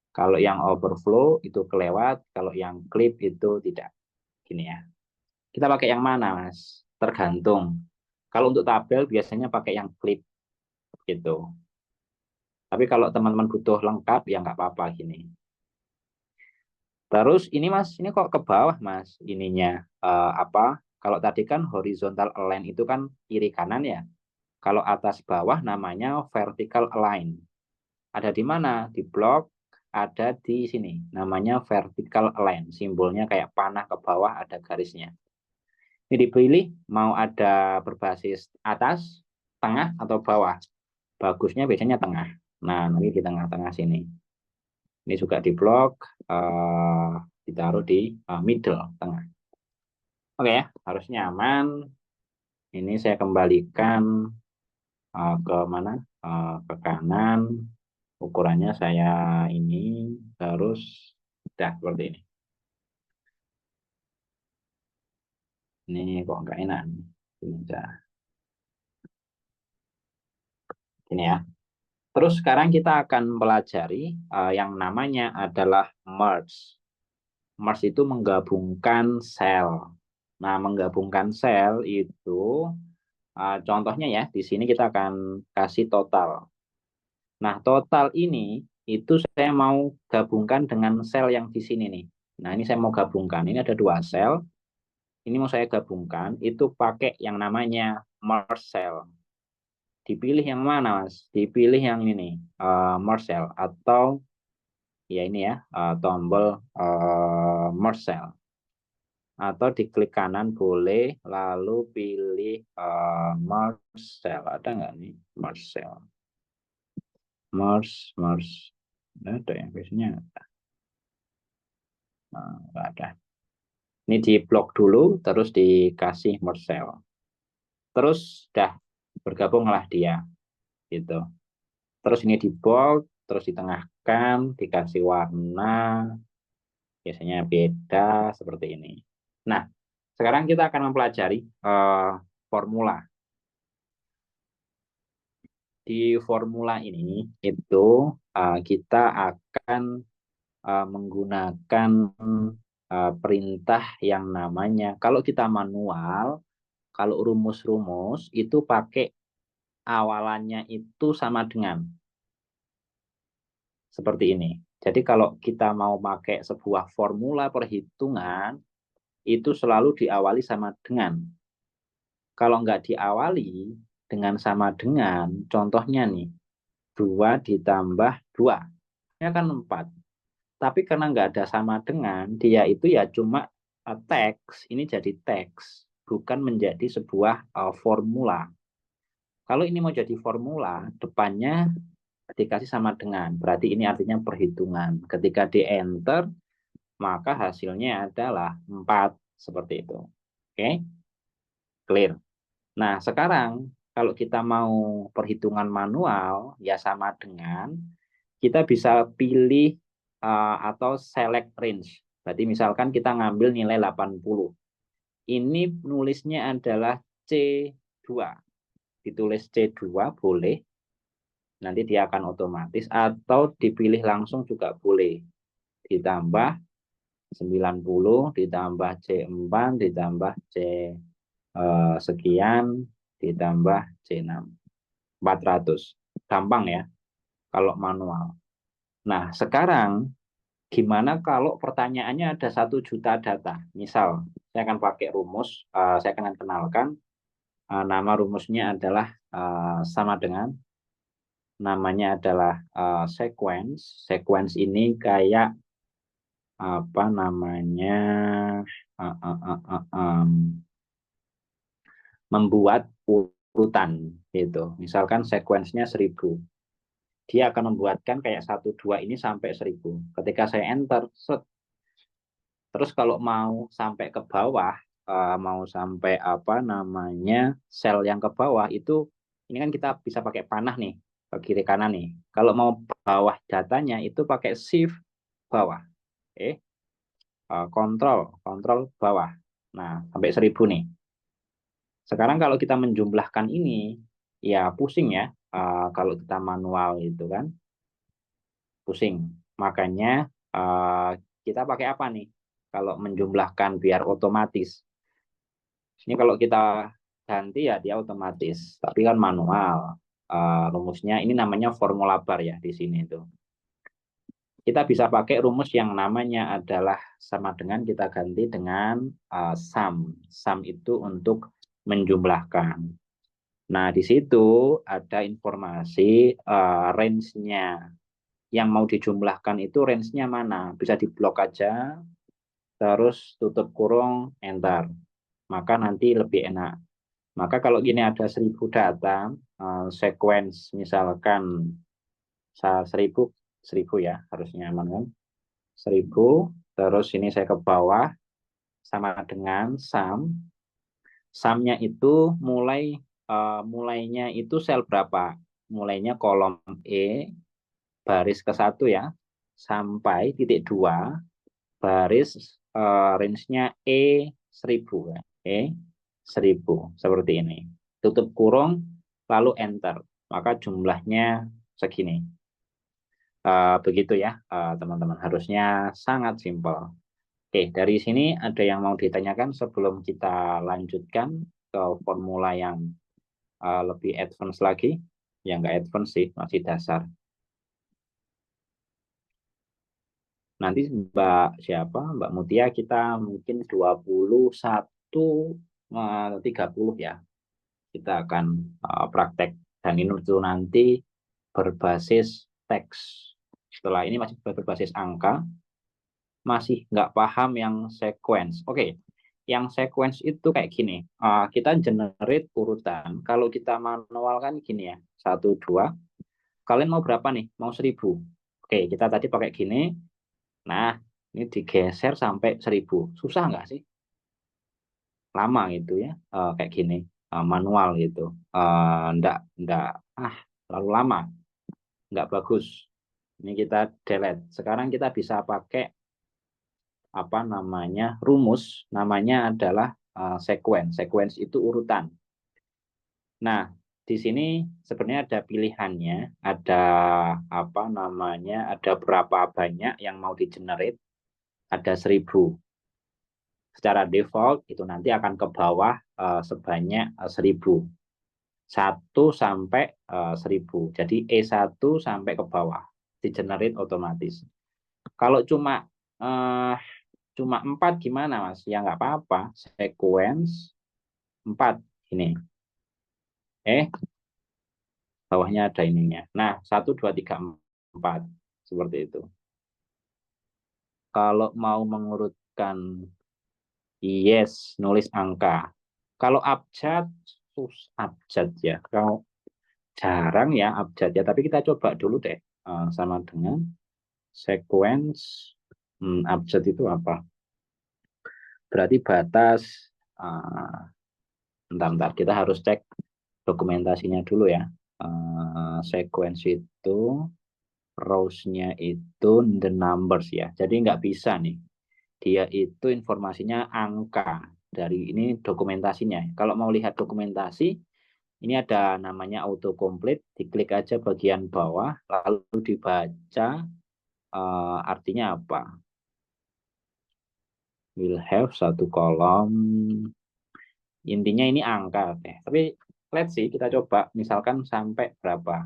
Kalau yang overflow itu kelewat, kalau yang clip itu tidak. Gini ya. Kita pakai yang mana, Mas? Tergantung. Kalau untuk tabel biasanya pakai yang clip gitu. Tapi kalau teman-teman butuh lengkap ya nggak apa-apa gini. Terus ini Mas, ini kok ke bawah Mas ininya Kalau tadi kan horizontal align itu kan kiri kanan ya. Kalau atas bawah namanya vertical align. Ada di mana? Di blok ada di sini. Namanya vertical align. Simbolnya kayak panah ke bawah ada garisnya. Ini dipilih mau ada berbasis atas, tengah atau bawah. Bagusnya biasanya tengah. Nah, nanti di tengah-tengah sini. Ini juga di blok, ditaruh di middle, tengah. Oke ya, harusnya aman. Ini saya kembalikan ke mana? Ke kanan. Ukurannya saya ini, terus udah seperti ini. Ini kok nggak enak. Ini aja. Ini ya. Terus sekarang kita akan pelajari yang namanya adalah merge. Merge itu menggabungkan sel. Nah, menggabungkan sel itu contohnya ya, di sini kita akan kasih total. Nah, total ini itu saya mau gabungkan dengan sel yang di sini nih. Nah, ini saya mau gabungkan. Ini ada 2 sel. Ini mau saya gabungkan, itu pakai yang namanya merge cell. Dipilih yang mana, Mas? Dipilih yang ini, merge cell. Atau, ya ini ya, tombol merge cell. Atau diklik kanan boleh, lalu pilih merge cell. Ada nggak nih merge cell? Merge. Ada yang biasanya nggak ada. Ini di blok dulu, terus dikasih merge cell. Terus dah bergabunglah dia, gitu. Terus ini di bold, terus ditengahkan, dikasih warna, biasanya beda seperti ini. Nah, sekarang kita akan mempelajari formula. Di formula ini itu kita akan menggunakan perintah yang namanya, kalau kita manual, kalau rumus-rumus itu pakai awalannya itu sama dengan seperti ini. Jadi kalau kita mau pakai sebuah formula perhitungan, itu selalu diawali sama dengan. Kalau nggak diawali dengan sama dengan, contohnya nih, 2 ditambah 2, ini kan 4. Tapi karena nggak ada sama dengan, dia itu ya cuma teks, ini jadi teks, bukan menjadi sebuah formula. Kalau ini mau jadi formula, depannya dikasih sama dengan, berarti ini artinya perhitungan. Ketika di enter, maka hasilnya adalah 4, seperti itu. Oke, clear. Nah, sekarang kalau kita mau perhitungan manual, ya sama dengan, kita bisa pilih atau select range. Berarti misalkan kita ngambil nilai 80. Ini nulisnya adalah C2. Ditulis C2 boleh, nanti dia akan otomatis, atau dipilih langsung juga boleh. Ditambah 90, ditambah C4, ditambah C sekian, ditambah C6. 400. Gampang ya, kalau manual. Nah, sekarang gimana kalau pertanyaannya ada 1 juta data? Misal, saya akan pakai rumus, saya akan kenalkan, nama rumusnya adalah sama dengan, namanya adalah sequence. Sequence ini kayak apa namanya, membuat urutan gitu. Misalkan sekuensnya 1000. dia akan membuatkan kayak 1, 2 ini sampai 1000. Ketika saya enter, set. Terus kalau mau sampai ke bawah, mau sampai apa namanya sel yang ke bawah itu, ini kan kita bisa pakai panah nih, ke kiri kanan nih. Kalau mau bawah datanya itu pakai shift bawah. Kontrol bawah. Nah, sampai 1000 nih. Sekarang kalau kita menjumlahkan ini, ya pusing ya. Kalau kita manual itu kan, pusing. Makanya kita pakai apa nih? Kalau menjumlahkan biar otomatis. Ini kalau kita ganti ya dia otomatis. Tapi kan manual. Rumusnya ini namanya formula bar ya di sini itu. Kita bisa pakai rumus yang namanya adalah sama dengan kita ganti dengan sum. Sum itu untuk menjumlahkan. Nah, di situ ada informasi range-nya. Yang mau dijumlahkan itu range-nya mana? Bisa diblok aja, terus tutup kurung, enter. Maka nanti lebih enak. Maka kalau gini ada 1000 data, sequence misalkan 1000 ya, harusnya aman kan? 1000, terus ini saya ke bawah, sama dengan sum. Sum-nya itu mulainya itu sel berapa? Mulainya kolom E, baris ke-1 ya, sampai titik 2, baris range-nya E1000 ya. E1000 seperti ini. Tutup kurung lalu enter. Maka jumlahnya segini. Begitu ya, teman-teman. Harusnya sangat simpel. Oke, dari sini ada yang mau ditanyakan sebelum kita lanjutkan ke formula yang lebih advance lagi? Yang nggak advance sih, masih dasar. Nanti Mbak Mutia kita mungkin 21-30 ya. Kita akan praktek. Dan ini itu nanti berbasis teks. Setelah ini masih berbasis angka. Masih nggak paham yang sequence. Oke, yang sequence itu kayak gini. Kita generate urutan. Kalau kita manual kan gini ya. 1, 2. Kalian mau berapa nih? Mau 1000. Oke, kita tadi pakai gini. Nah, ini digeser sampai 1000. Susah nggak sih? Lama gitu ya. Kayak gini. Manual gitu. Nggak, terlalu lama. Nggak bagus. Ini kita delete. Sekarang kita bisa pakai apa namanya rumus, namanya adalah sequence. Sequence itu urutan. Nah, di sini sebenarnya ada pilihannya, ada apa namanya, ada berapa banyak yang mau di-generate, ada 1000. Secara default itu nanti akan ke bawah sebanyak 1000. 1 sampai 1000. Jadi E1 sampai ke bawah di-generate otomatis. Kalau cuma 4 gimana Mas? Ya nggak apa-apa. Sequence 4 ini. Bawahnya ada ininya. Nah, 1, 2, 3, 4. Seperti itu. Kalau mau mengurutkan, yes, nulis angka. Kalau abjad, abjad ya. Kalau jarang ya abjad ya. Tapi kita coba dulu deh. Sama dengan sequence. Abjad itu apa? Berarti batas. Bentar, kita harus cek dokumentasinya dulu ya. Sequence itu rows-nya itu the numbers ya. Jadi nggak bisa nih. Dia itu informasinya angka. Dari ini dokumentasinya. Kalau mau lihat dokumentasi, ini ada namanya autocomplete. Diklik aja bagian bawah, lalu dibaca artinya apa. Will have 1 kolom. Intinya ini angka. Tapi let's see, kita coba misalkan sampai berapa,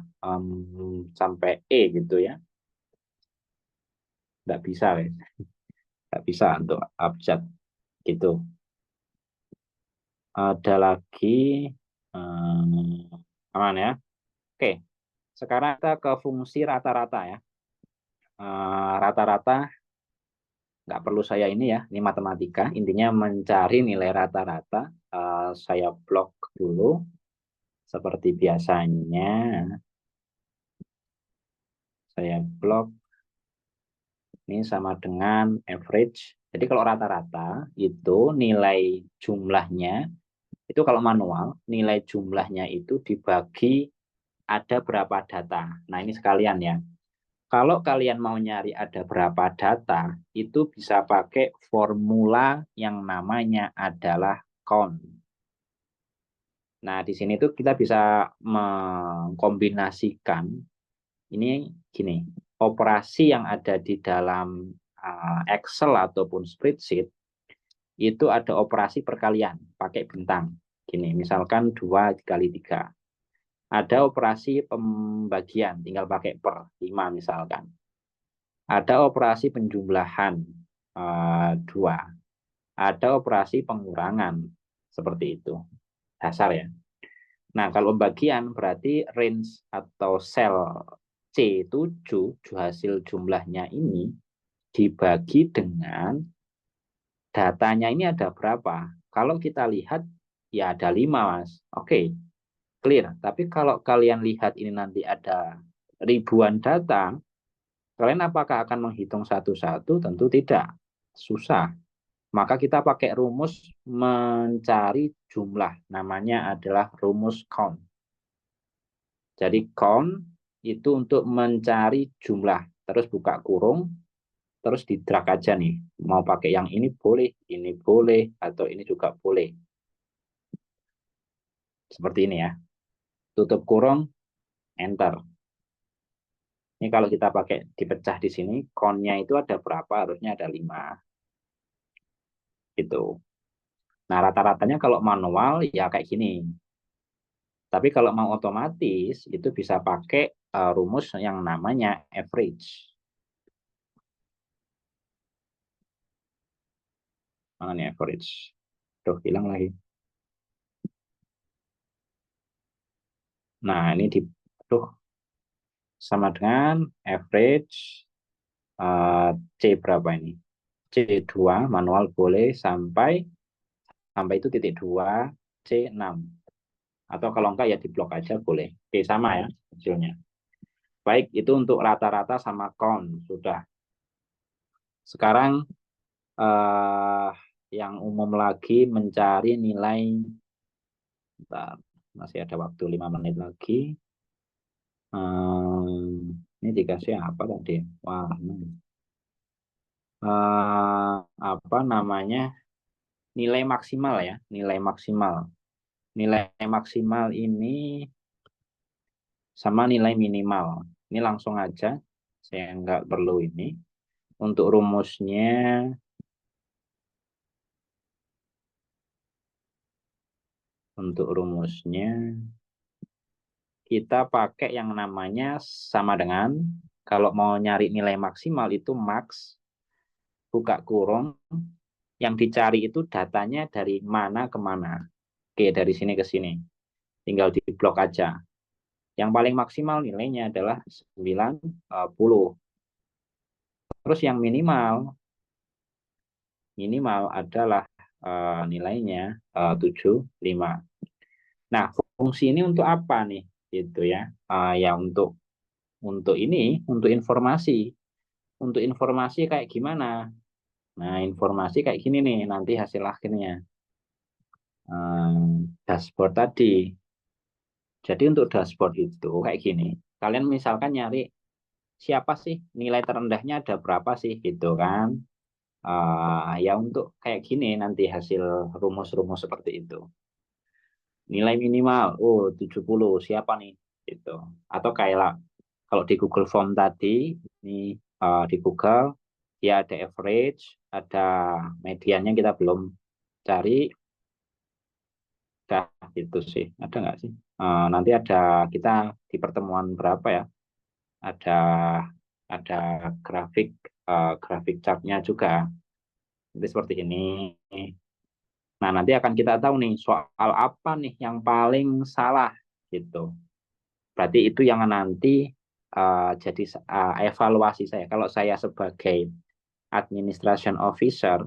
sampai E gitu ya. Nggak bisa guys, nggak bisa untuk abjad gitu. Ada lagi aman ya. Oke, sekarang kita ke fungsi rata-rata ya. Rata-rata nggak perlu saya ini ya, ini matematika, intinya mencari nilai rata-rata. Saya blok dulu seperti biasanya. saya blok. Ini sama dengan average. Jadi kalau rata-rata itu nilai jumlahnya, itu kalau manual, nilai jumlahnya itu dibagi ada berapa data. Nah ini sekalian ya. Kalau kalian mau nyari ada berapa data, itu bisa pakai formula yang namanya adalah count. Nah, di sini tuh kita bisa mengkombinasikan ini gini, operasi yang ada di dalam Excel ataupun spreadsheet itu ada operasi perkalian pakai bintang. Gini, misalkan 2 kali 3. Ada operasi pembagian, tinggal pakai per 5 misalkan. Ada operasi penjumlahan 2. Ada operasi pengurangan, seperti itu. Dasar ya. Nah, kalau pembagian berarti range atau sel C7, hasil jumlahnya ini dibagi dengan datanya ini ada berapa. Kalau kita lihat, ya ada 5, Mas. Oke, clear. Tapi kalau kalian lihat ini nanti ada ribuan data, kalian apakah akan menghitung satu-satu? Tentu tidak. Susah. Maka kita pakai rumus mencari jumlah. Namanya adalah rumus count. Jadi count itu untuk mencari jumlah. Terus buka kurung, terus di drag aja nih. Mau pakai yang ini boleh, atau ini juga boleh. Seperti ini ya. Tutup kurung, enter. Ini kalau kita pakai dipecah di sini, count-nya itu ada berapa? Harusnya ada 5. Gitu. Nah, rata-ratanya kalau manual ya kayak gini. Tapi kalau mau otomatis, itu bisa pakai rumus yang namanya average. Mana nih average? Tuh, hilang lagi. Nah, ini sama dengan average C berapa ini? C2 manual boleh sampai itu titik 2, C6. Atau kalau enggak ya di blok aja boleh. Oke, sama ya hasilnya. Baik, itu untuk rata-rata sama count sudah. Sekarang yang umum lagi mencari nilai. Bentar, masih ada waktu 5 menit lagi. Ini dikasih apa tadi? Wah, apa namanya? Nilai maksimal ya, nilai maksimal. Nilai maksimal ini sama nilai minimal. Ini langsung aja, saya nggak perlu ini. Untuk rumusnya, kita pakai yang namanya sama dengan, kalau mau nyari nilai maksimal itu max, buka kurung, yang dicari itu datanya dari mana ke mana. Oke, dari sini ke sini. Tinggal di blok aja. Yang paling maksimal nilainya adalah 90. Terus yang minimal adalah nilainya 75. Nah, fungsi ini untuk apa nih? Gitu ya. Ya untuk ini, untuk informasi. Untuk informasi kayak gimana? Nah, informasi kayak gini nih nanti hasil akhirnya. Dashboard tadi. Jadi untuk dashboard itu kayak gini. Kalian misalkan nyari siapa sih nilai terendahnya ada berapa sih gitu kan. Ya untuk kayak gini nanti hasil rumus-rumus seperti itu. Nilai minimal, 70, siapa nih? Gitu. Atau kayak kalau di Google Form tadi, ini di Google, ya ada average, ada mediannya kita belum cari, gitu sih. Ada nggak sih? Nanti ada kita di pertemuan berapa ya? Ada grafik chartnya juga. Jadi seperti ini. Nah, nanti akan kita tahu nih soal apa nih yang paling salah gitu. Berarti itu yang nanti jadi evaluasi saya. Kalau saya sebagai administration officer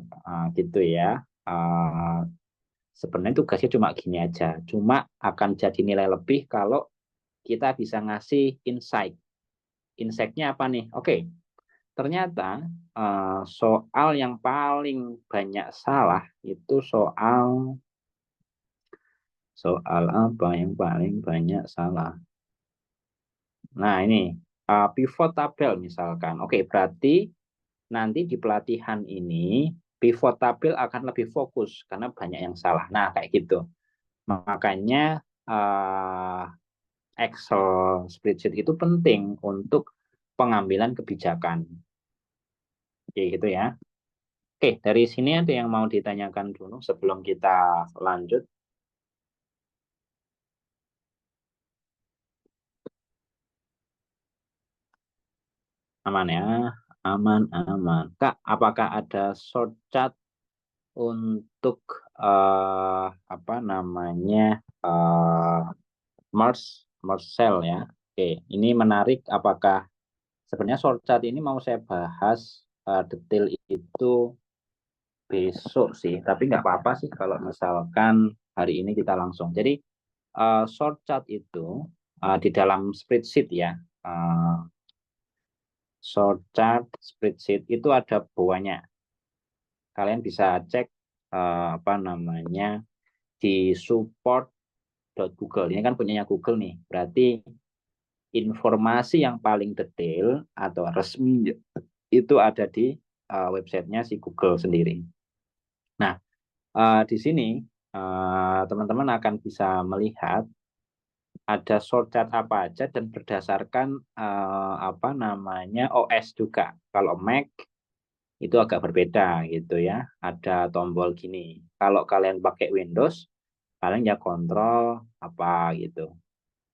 gitu ya, sebenarnya tugasnya cuma gini aja. Cuma akan jadi nilai lebih kalau kita bisa ngasih insight. insight-nya apa nih? Oke, ternyata soal yang paling banyak salah itu soal apa yang paling banyak salah? Nah, ini pivot tabel misalkan. Oke, berarti nanti di pelatihan ini pivot tabel akan lebih fokus karena banyak yang salah. Nah, kayak gitu. Makanya Excel spreadsheet itu penting untuk pengambilan kebijakan. Oke, gitu ya. Oke, dari sini ada yang mau ditanyakan dulu sebelum kita lanjut? Aman ya? Aman. Kak, apakah ada shortcut untuk apa namanya merge cell ya? Oke, ini menarik. Apakah sebenarnya shortcut ini mau saya bahas detail itu besok sih, tapi nggak apa-apa sih kalau misalkan hari ini kita langsung. Jadi shortcut itu di dalam spreadsheet ya, shortcut spreadsheet itu ada buahnya. Kalian bisa cek apa namanya di support.google. Ini kan punyanya Google nih. Berarti informasi yang paling detail atau resmi itu ada di websitenya si Google sendiri. Nah, di sini teman-teman akan bisa melihat ada shortcut apa aja dan berdasarkan apa namanya OS juga. Kalau Mac itu agak berbeda gitu ya. Ada tombol gini. Kalau kalian pakai Windows, kalian ya kontrol apa gitu.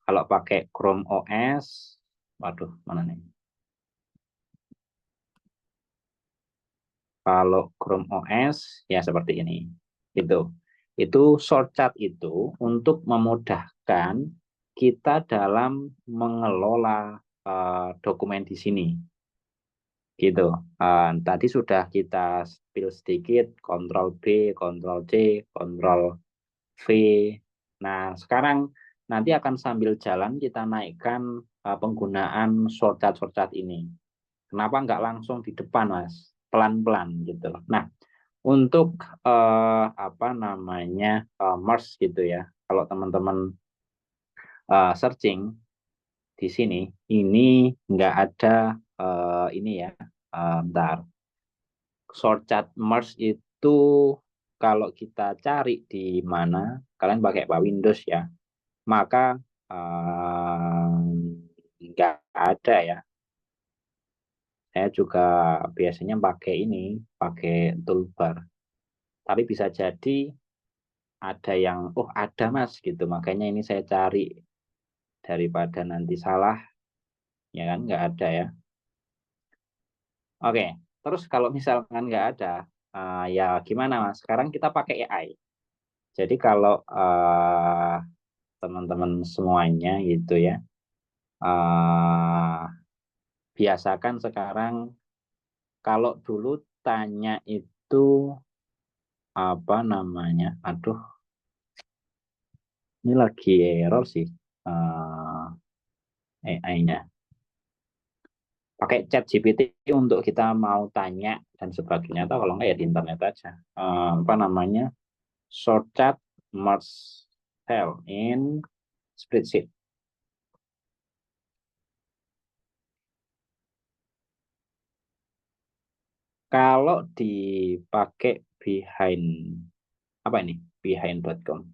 Kalau pakai Chrome OS, waduh mana nih? Kalau Chrome OS ya seperti ini. Gitu. Itu shortcut itu untuk memudahkan kita dalam mengelola dokumen di sini. Gitu. Tadi sudah kita spill sedikit, Ctrl B, Ctrl C, Ctrl V. Nah, sekarang nanti akan sambil jalan kita naikkan penggunaan shortcut ini. Kenapa nggak langsung di depan, Mas? Pelan-pelan gitu. Nah, untuk apa namanya merge gitu ya. Kalau teman-teman searching di sini, ini nggak ada ini ya. Bentar. Shortcut merge itu kalau kita cari di mana, kalian pakai Pak Windows ya, maka nggak ada ya. Saya juga biasanya pakai ini, pakai toolbar. Tapi bisa jadi ada yang, oh ada mas gitu, makanya ini saya cari daripada nanti salah, ya kan nggak ada ya. Oke, terus kalau misalkan nggak ada, ya gimana mas? Sekarang kita pakai AI. Jadi kalau teman-teman semuanya gitu ya, biasakan sekarang kalau dulu tanya itu apa namanya, aduh ini lagi error sih AI-nya. Pakai chat GPT untuk kita mau tanya dan sebagainya, atau kalau nggak ya di internet aja. Apa namanya, shortcut merge cell in spreadsheet. Kalau dipakai behind, apa ini? Behind.com.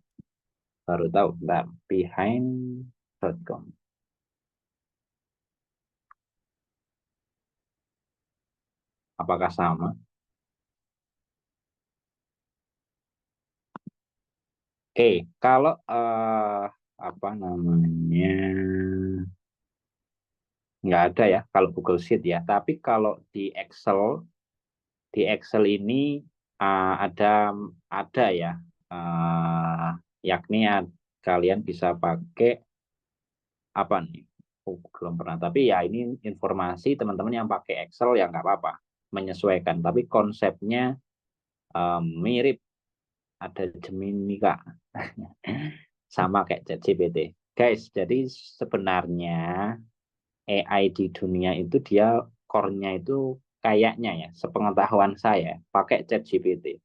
Baru tahu, bentar. Behind.com. Apakah sama? Oke, kalau apa namanya, nggak ada ya kalau Google Sheet ya. Tapi kalau di Excel ini ada ya, yakni kalian bisa pakai apa nih? Oh, belum pernah. Tapi ya ini informasi teman-teman yang pakai Excel ya nggak apa-apa, menyesuaikan. Tapi konsepnya mirip, ada Gemini Kak, sama kayak ChatGPT. Guys, jadi sebenarnya AI di dunia itu dia core-nya itu kayaknya ya, sepengetahuan saya, pakai ChatGPT.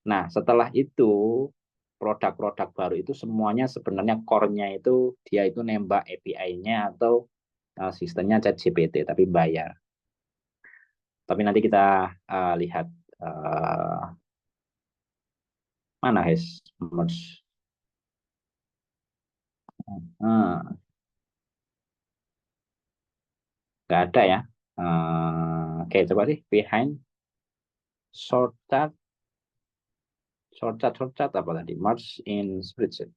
Nah, setelah itu produk-produk baru itu semuanya sebenarnya core-nya itu dia itu nembak API-nya atau sistemnya ChatGPT tapi bayar. Tapi nanti kita lihat mana guys merge. Nggak ada ya. Oke, coba sih behind shortcut apa tadi? Merge in spreadsheet.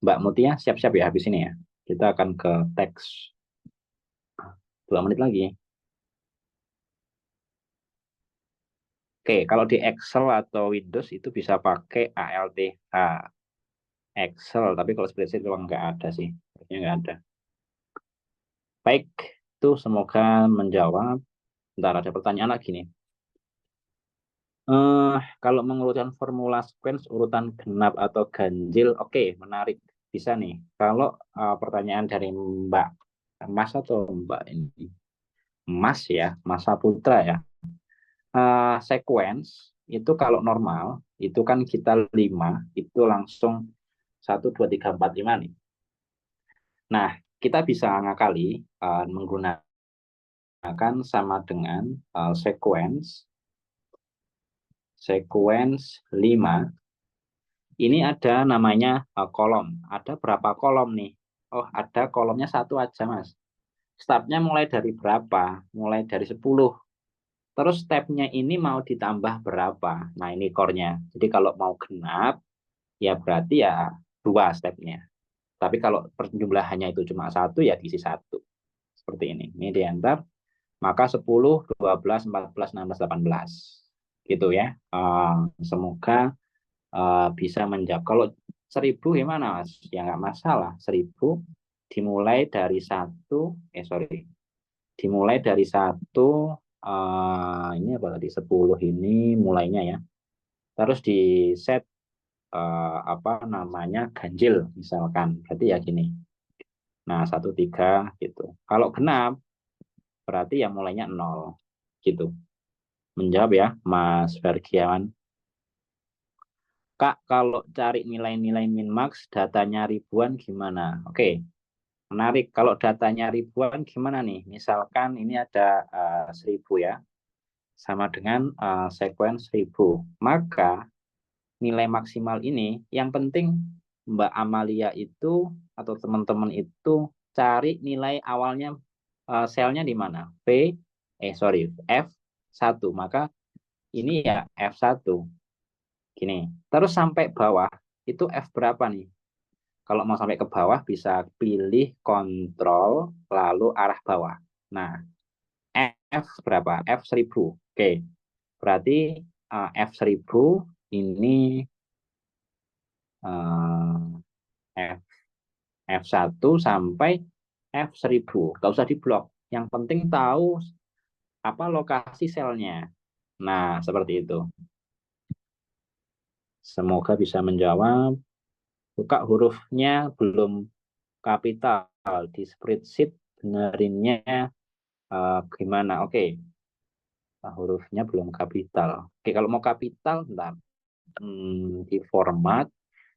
Mbak Mutia siap-siap ya habis ini ya. Kita akan ke teks 2 menit lagi. Oke, kalau di Excel atau Windows itu bisa pakai ALTH Excel, tapi kalau spreadsheet memang nggak ada sih, nggak ada. Baik, itu semoga menjawab. Bentar, ada pertanyaan lagi nih. Kalau mengurutkan formula sequence urutan genap atau ganjil, oke, menarik, bisa nih. Kalau pertanyaan dari Mbak Mas atau Mbak ini, Mas ya, Mas Saputra ya. Sequence itu kalau normal itu kan kita 5 itu langsung 1 2 3 4 5 nih. Nah, kita bisa ngakali menggunakan sama dengan sequence 5. Ini ada namanya kolom. Ada berapa kolom nih? Oh, ada kolomnya 1 aja, Mas. Stepnya mulai dari berapa? Mulai dari 10. Terus stepnya ini mau ditambah berapa? Nah, ini core-nya. Jadi kalau mau genap, ya berarti ya 2 stepnya. Tapi kalau perjumlahannya itu cuma 1, ya diisi 1. Seperti ini. Ini di enter. Maka 10, 12, 14, 16, 18. Gitu ya. Semoga bisa menjawab. Kalau 1000 gimana, Mas? Ya nggak masalah. 1000 dimulai dari 1. Dimulai dari 1. Ini apa tadi? 10 ini mulainya ya. Terus di set apa namanya ganjil misalkan. Berarti ya gini. Nah, 1, 3 gitu. Kalau genap berarti ya mulainya 0 gitu. Menjawab ya, Mas Fergiawan. Kak, kalau cari nilai-nilai min-max datanya ribuan gimana? Oke, menarik. Kalau datanya ribuan gimana nih? Misalkan ini ada 1000 ya, sama dengan sequence 1000. Maka nilai maksimal ini, yang penting Mbak Amalia itu atau teman-teman itu cari nilai awalnya selnya di mana? F1. Maka ini ya F1. Gini, terus sampai bawah itu F berapa nih? Kalau mau sampai ke bawah bisa pilih kontrol lalu arah bawah. Nah, F berapa? F1000. Oke, berarti F1000 ini F1 sampai F1000. Gak usah diblok. Yang penting tahu apa lokasi selnya. Nah, seperti itu. Semoga bisa menjawab. Buka hurufnya belum kapital di spreadsheet, benerinnya gimana? Oke. Nah, hurufnya belum kapital. Oke, kalau mau kapital, bentar. Di format,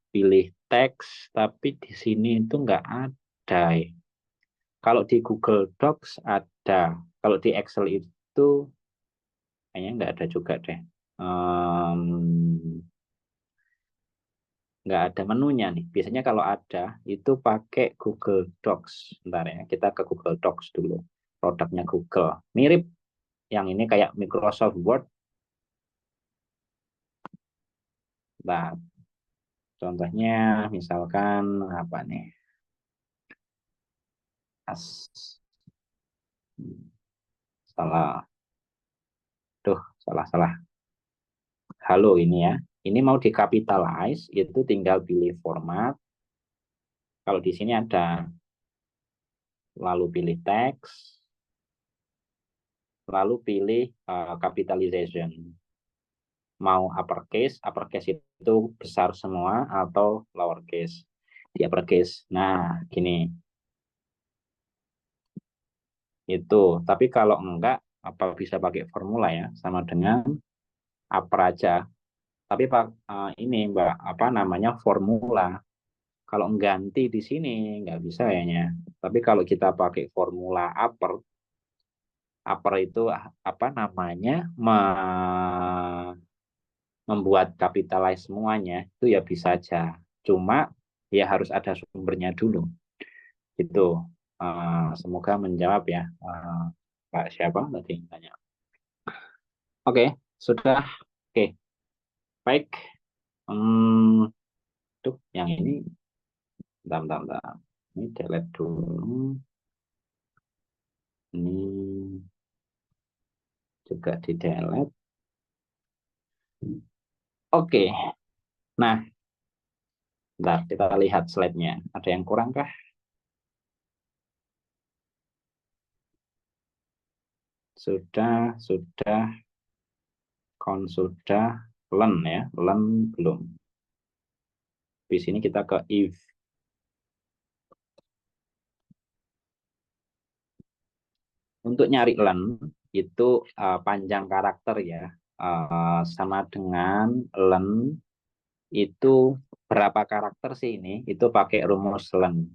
pilih teks, tapi di sini itu nggak ada. Kalau di Google Docs ada. Kalau di Excel itu kayaknya nggak ada juga deh. Nggak ada menunya nih. Biasanya kalau ada itu pakai Google Docs. Bentar ya, kita ke Google Docs dulu. Produknya Google. Mirip yang ini kayak Microsoft Word. Nah, contohnya misalkan apa nih? Salah. Duh, salah. Halo ini ya. Ini mau dikapitalize, itu tinggal pilih format. Kalau di sini ada, lalu pilih teks, lalu pilih capitalization. Mau uppercase itu besar semua atau lowercase. Di uppercase. Nah, gini. Itu. Tapi kalau enggak, apa bisa pakai formula ya, sama dengan upper aja. Tapi ini Mbak, apa namanya formula. Kalau ganti di sini nggak bisa kayaknya. Tapi kalau kita pakai formula upper itu apa namanya membuat capitalize semuanya itu ya bisa aja. Cuma ya harus ada sumbernya dulu. Itu semoga menjawab ya. Pak siapa tadi tanya. Oke, sudah. Oke, baik. Tuh, yang ini, bentar. Ini delete dulu. Ini juga di delete. Oke, nah, bentar kita lihat slide-nya. Ada yang kurang kah? Sudah, sudah, learn ya, learn belum. Di sini kita ke if. Untuk nyari learn itu panjang karakter ya, sama dengan learn itu berapa karakter sih ini? Itu pakai rumus learn.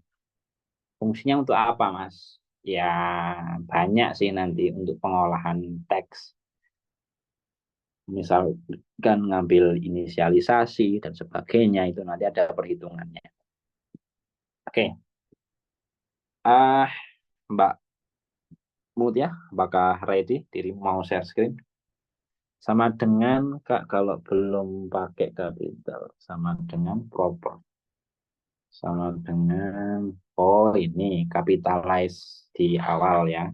Fungsinya untuk apa, Mas? Ya, banyak sih nanti untuk pengolahan teks. Misalkan ngambil inisialisasi dan sebagainya, itu nanti ada perhitungannya. Oke. Mbak Mutia, apakah ready? Diri mau share screen? Sama dengan, Kak, kalau belum pakai capital. Sama dengan proper. Sama dengan, oh ini, capitalize di awal ya.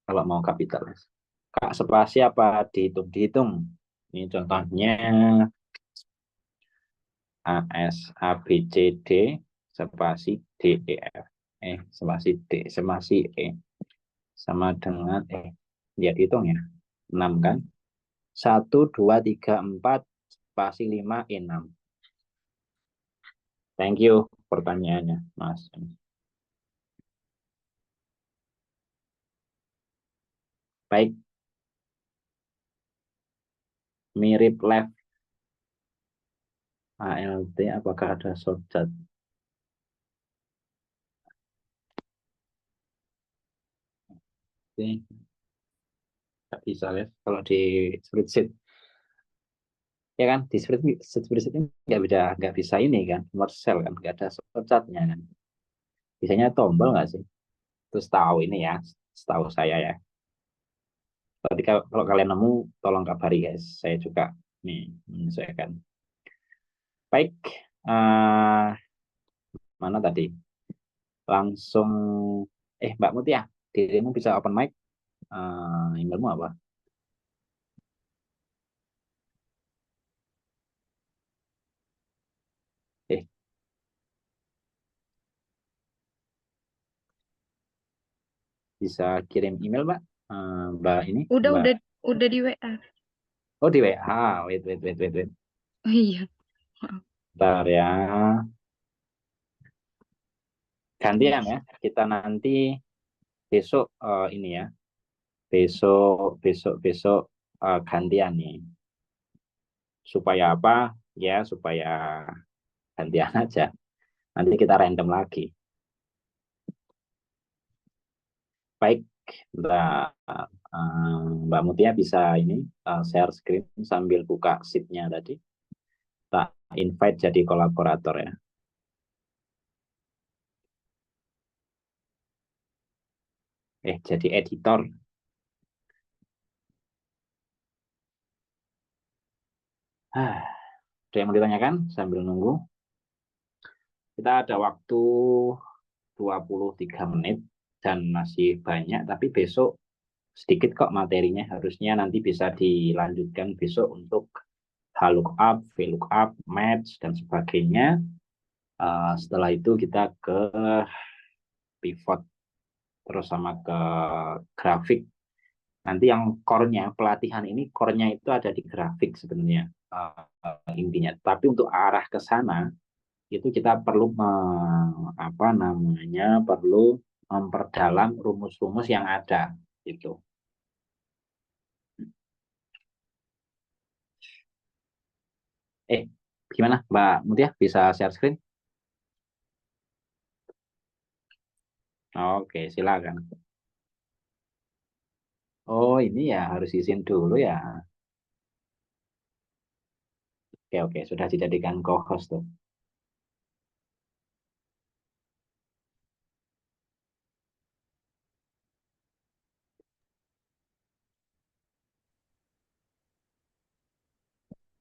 Kalau mau kapitalis. Kak, spasi apa dihitung? Ini contohnya AS, ABCD, spasi DEF. Spasi D, spasi E. Sama dengan, ya dihitung ya. 6 kan? 1, 2, 3, 4, spasi 5, E6. Thank you pertanyaannya, Mas. Baik. Mirip left ALT, apakah ada shortcut? Oke. Nggak bisa ya, kalau di spreadsheet. Ya kan, di spreadsheet ini nggak bisa ini kan, Marcel kan, nggak ada shortcutnya kan. Biasanya tombol nggak sih? Terus tahu ini ya, setahu saya ya. Tapi kalau kalian nemu, tolong kabari guys. Saya juga nih menyesuaikan. Baik, mana tadi? Langsung, Mbak Mutia, dirimu bisa open mic? Emailmu apa? Bisa kirim email, Mbak? Mbak ini? Udah di WA. Oh, di WA. Wait. Oh iya. Maaf. Bentar ya. Gantian ya. Kita nanti besok ini ya. Besok gantian nih. Supaya apa? Ya, supaya gantian aja. Nanti kita random lagi. Baik, Mbak Mutia bisa ini share screen sambil buka sheet-nya tadi. Tak invite jadi kolaborator ya. Jadi editor. Ada yang mau ditanyakan sambil nunggu? Kita ada waktu 23 menit dan masih banyak, tapi besok sedikit kok materinya. Harusnya nanti bisa dilanjutkan besok untuk HLOOKUP, VLOOKUP, match, dan sebagainya. Setelah itu kita ke pivot, terus sama ke grafik. Nanti yang core-nya, pelatihan ini core-nya itu ada di grafik sebenarnya intinya. Tapi untuk arah ke sana, itu kita perlu perlu memperdalam rumus-rumus yang ada gitu. Gimana Mbak Mutia, bisa share screen? Oke, silakan. Oh, ini ya harus izin dulu ya. Oke, sudah dijadikan co-host tuh.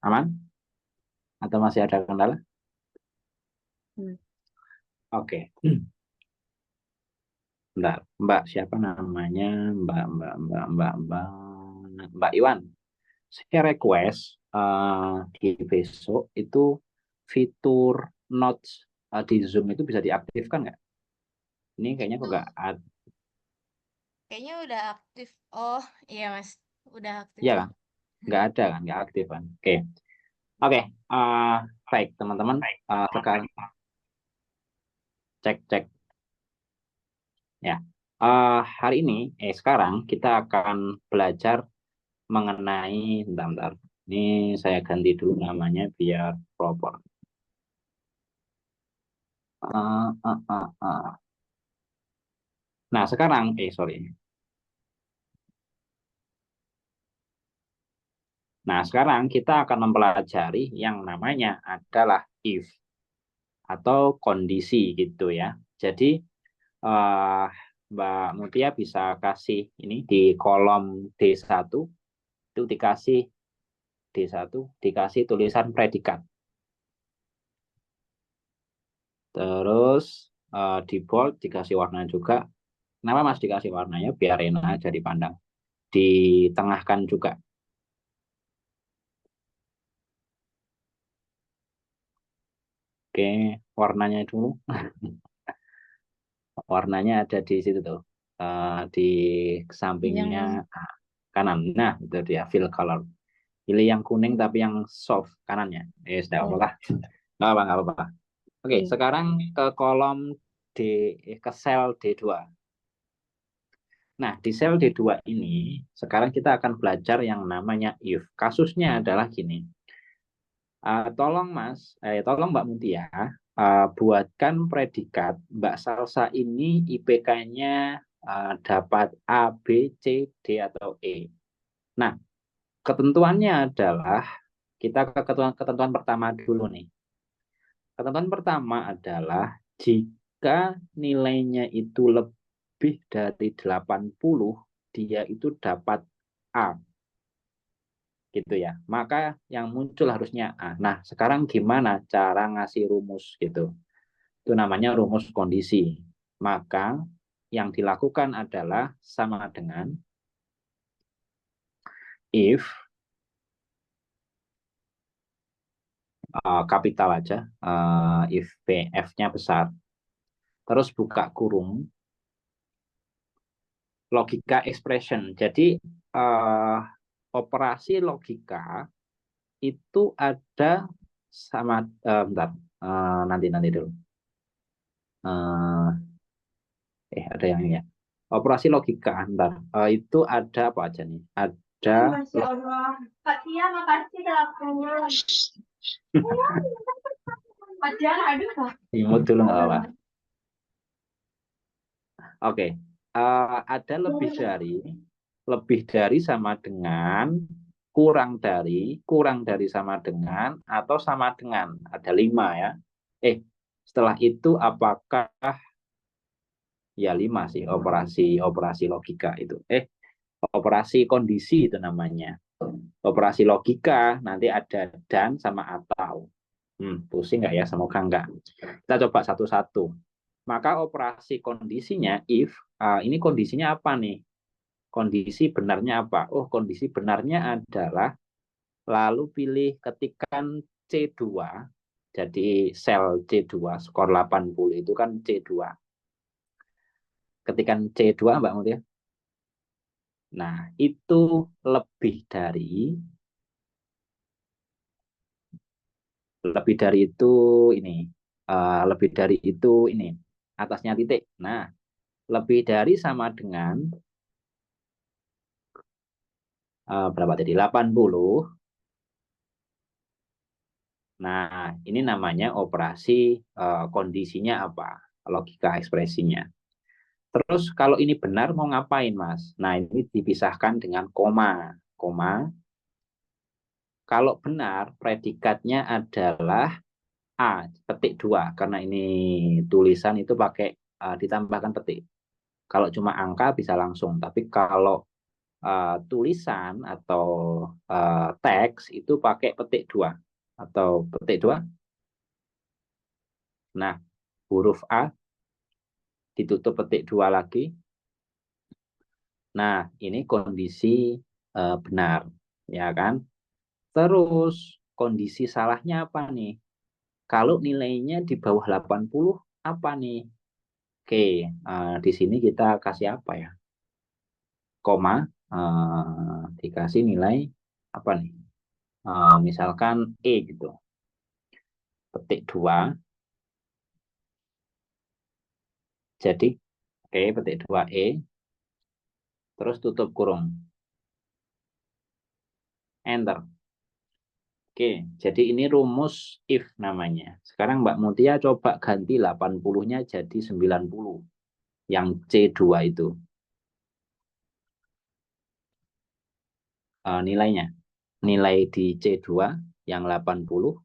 Aman? Atau masih ada kendala? Oke. Bentar, Mbak siapa namanya? Mbak Iwan. Saya request di besok itu fitur notes di Zoom itu bisa diaktifkan nggak? Ini kayaknya kok nggak ada. Kayaknya udah aktif. Oh, iya Mas. Udah aktif. Iya kan? Nggak ada kan? Nggak aktif kan? Oke. Baik teman-teman. Sekarang cek. Ya. Hari ini, sekarang kita akan belajar mengenai, bentar. Ini saya ganti dulu namanya biar proper. Nah, sekarang, sorry. Nah, sekarang kita akan mempelajari yang namanya adalah if atau kondisi gitu ya. Jadi, Mbak Mutia bisa kasih ini di kolom D1, itu dikasih D1, dikasih tulisan predikat. Terus di bold dikasih warna juga. Kenapa Mas dikasih warnanya? Biar enak aja dipandang. Ditengahkan juga. Oke, warnanya dulu. Warnanya ada di situ tuh. Di sampingnya kanan. Nah, itu dia fill color. Pilih yang kuning tapi yang soft kanannya. Sudah apa-apa. Nggak apa-apa. Oke, sekarang ke kolom ke sel D2. Nah, di sel D2 ini, sekarang kita akan belajar yang namanya if. Kasusnya adalah gini. Tolong Mbak Mutia, buatkan predikat Mbak Salsa ini IPK-nya dapat A, B, C, D, atau E. Nah, ketentuannya adalah, kita ke ketentuan pertama dulu nih. Ketentuan pertama adalah, jika nilainya itu lebih dari 80, dia itu dapat A. Gitu ya. Maka yang muncul harusnya A. Nah, sekarang gimana cara ngasih rumus gitu? Itu namanya rumus kondisi. Maka yang dilakukan adalah sama dengan if kapital aja, if F-nya besar, terus buka kurung, logika expression. Jadi operasi logika itu ada sama, bentar, nanti dulu. Ada yang ini ya. Operasi logika, bentar. Itu ada apa aja nih? Ada. Masya Allah. Kak Tia, makasih teleponnya. Pak Tia, aduh. Imut dulu nggak apa-apa. Oke. Ada lebih dari sama dengan, kurang dari sama dengan, atau sama dengan. Ada 5 ya. Setelah itu apakah ya 5 sih operasi logika itu. Operasi kondisi itu namanya. Operasi logika nanti ada dan sama atau. Pusing nggak ya? Semoga enggak. Kita coba satu-satu. Maka operasi kondisinya if, ini kondisinya apa nih? Kondisi benarnya apa? Oh, kondisi benarnya adalah, lalu pilih ketikan C2. Jadi sel C2 skor 80 itu kan C2. Ketikan C2 Mbak Mutia. Nah, itu lebih dari itu ini. lebih dari itu ini atasnya titik. Nah, lebih dari sama dengan berapa tadi? 80. Nah, ini namanya operasi kondisinya apa? Logika ekspresinya. Terus kalau ini benar mau ngapain, Mas? Nah, ini dipisahkan dengan koma. Koma. Kalau benar, predikatnya adalah A, petik 2. Karena ini tulisan itu pakai ditambahkan petik. Kalau cuma angka bisa langsung. Tapi kalau tulisan atau teks itu pakai petik 2. Atau petik 2. Nah, huruf A ditutup petik 2 lagi. Nah, ini kondisi benar, ya kan? Terus kondisi salahnya apa nih? Kalau nilainya di bawah 80 apa nih? Oke, di sini kita kasih apa ya? Koma, dikasih nilai apa nih? Misalkan E gitu. Petik 2. Jadi, oke, petik 2 E. Terus tutup kurung. Enter. Oke, jadi ini rumus if namanya. Sekarang Mbak Mutia coba ganti 80-nya jadi 90. Yang C2 itu. Nilainya. Nilai di C2 yang 80.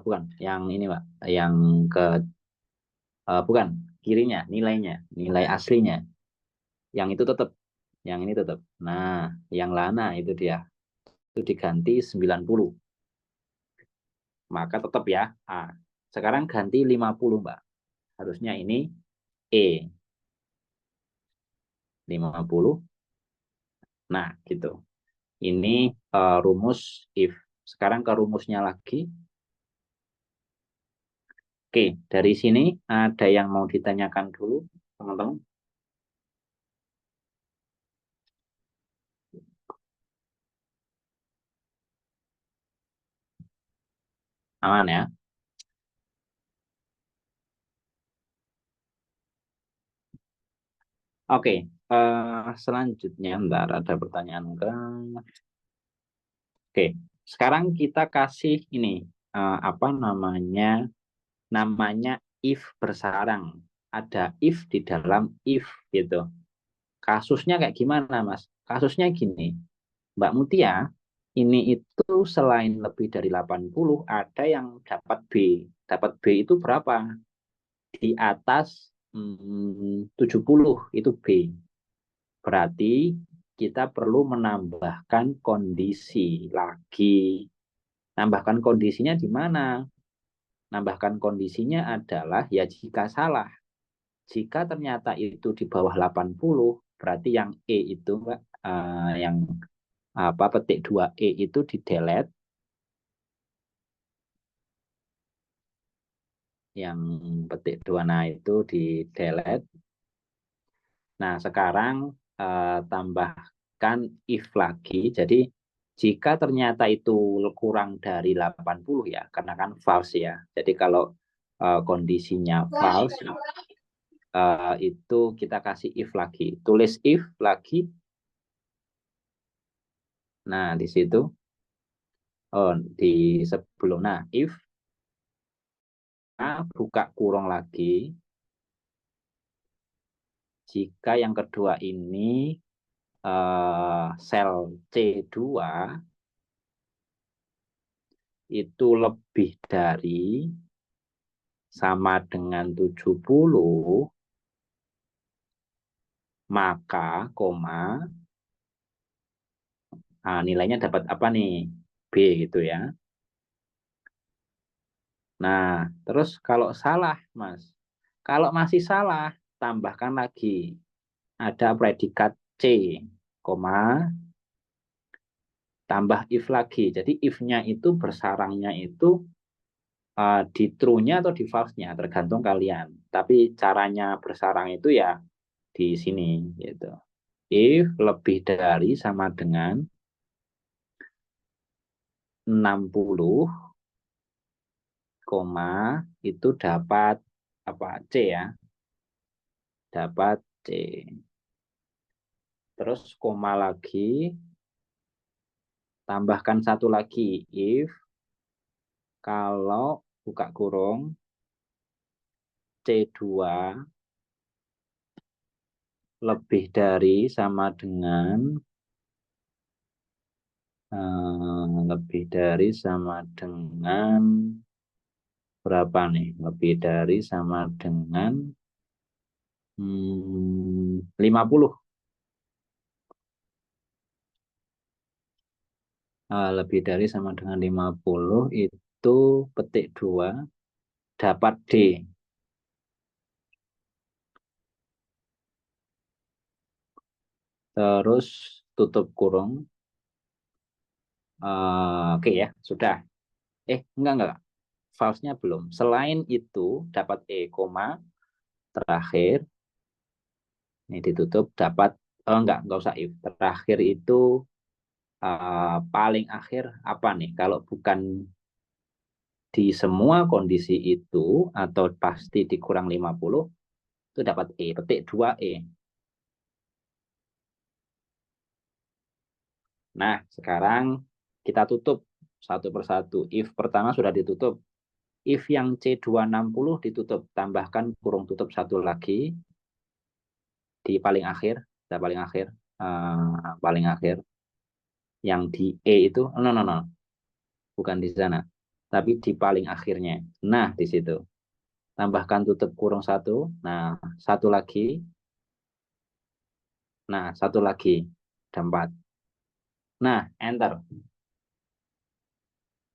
Bukan, yang ini Mbak. Yang ke, bukan, kirinya, nilainya. Nilai aslinya. Yang itu tetap. Yang ini tetap. Nah, yang lana itu dia. Itu diganti 90. Maka tetap ya A. Sekarang ganti 50 Mbak. Harusnya ini E. 50. Nah, gitu. Ini rumus if. Sekarang ke rumusnya lagi. Oke, dari sini ada yang mau ditanyakan dulu, teman-teman? Aman ya? Oke, selanjutnya ntar ada pertanyaan enggak? Oke, sekarang kita kasih ini apa namanya? Namanya if bersarang. Ada if di dalam if gitu. Kasusnya kayak gimana, Mas? Kasusnya gini. Mbak Mutia, ini itu selain lebih dari 80 ada yang dapat B. Dapat B itu berapa? Di atas 70 itu B. Berarti kita perlu menambahkan kondisi lagi. Nambahkan kondisinya di mana? Nambahkan kondisinya adalah ya jika salah. Jika ternyata itu di bawah 80, berarti yang E itu yang apa petik 2E itu di delete. Yang petik 2 nah itu di delete. Nah, sekarang tambahkan if lagi. Jadi jika ternyata itu kurang dari 80 ya, karena kan false ya. Jadi kalau kondisinya false itu kita kasih if lagi. Tulis if lagi. Nah, di situ di sebelum if buka kurung lagi. Jika yang kedua ini sel C2 itu lebih dari sama dengan 70, maka koma nilainya dapat apa nih? B gitu ya. Nah, terus kalau salah, Mas. Kalau masih salah, tambahkan lagi. Ada predikat C, koma, tambah if lagi. Jadi if-nya itu bersarangnya itu di true-nya atau di false-nya, tergantung kalian. Tapi caranya bersarang itu ya di sini gitu. If lebih dari sama dengan 60, koma itu dapat apa? C ya. Dapat C. Terus koma lagi, tambahkan satu lagi, if kalau buka kurung C2 lebih dari sama dengan lebih dari sama dengan berapa nih? Lebih dari sama dengan 50. Lebih dari sama dengan 50 itu petik 2 dapat D. Terus tutup kurung. Oke ya, sudah. Enggak. False-nya belum. Selain itu dapat E, koma, terakhir. Ini ditutup, dapat, enggak usah if. Terakhir itu paling akhir apa nih? Kalau bukan di semua kondisi itu, atau pasti dikurang 50, itu dapat E, petik 2E. Nah, sekarang kita tutup satu persatu. If pertama sudah ditutup. If yang C260 ditutup, tambahkan kurung tutup satu lagi di paling akhir, paling akhir. Yang di E itu, no, bukan di sana, tapi di paling akhirnya. Nah, di situ. Tambahkan tutup kurung satu. Nah, satu lagi. Nah, satu lagi. Ada 4. Nah, enter.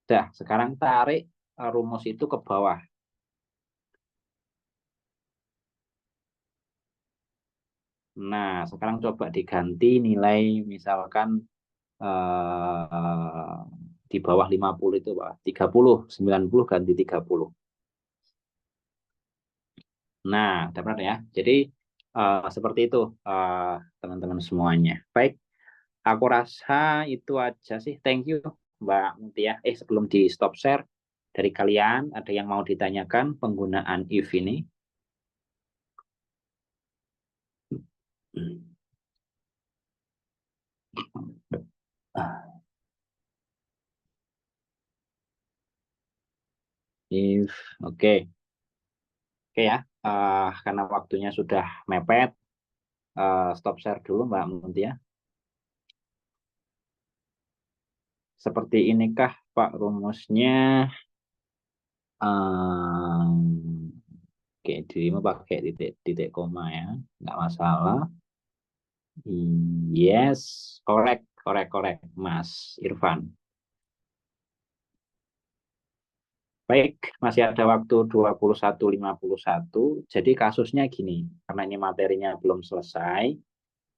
Dah, sekarang tarik rumus itu ke bawah. Nah, sekarang coba diganti nilai misalkan di bawah 50 itu Pak. 30, 90 ganti 30. Nah, dapat ya. Jadi seperti itu teman-teman semuanya. Baik, aku rasa itu aja sih. Thank you Mbak Mutia. Sebelum di stop share, dari kalian ada yang mau ditanyakan penggunaan if ini? If, oke ya. Karena waktunya sudah mepet, stop share dulu Mbak Mutia. Seperti inikah Pak rumusnya? Oke, dirimu pakai titik koma ya, nggak masalah. Yes, correct, Mas Irfan. Baik, masih ada waktu 21.51. Jadi kasusnya gini, karena ini materinya belum selesai,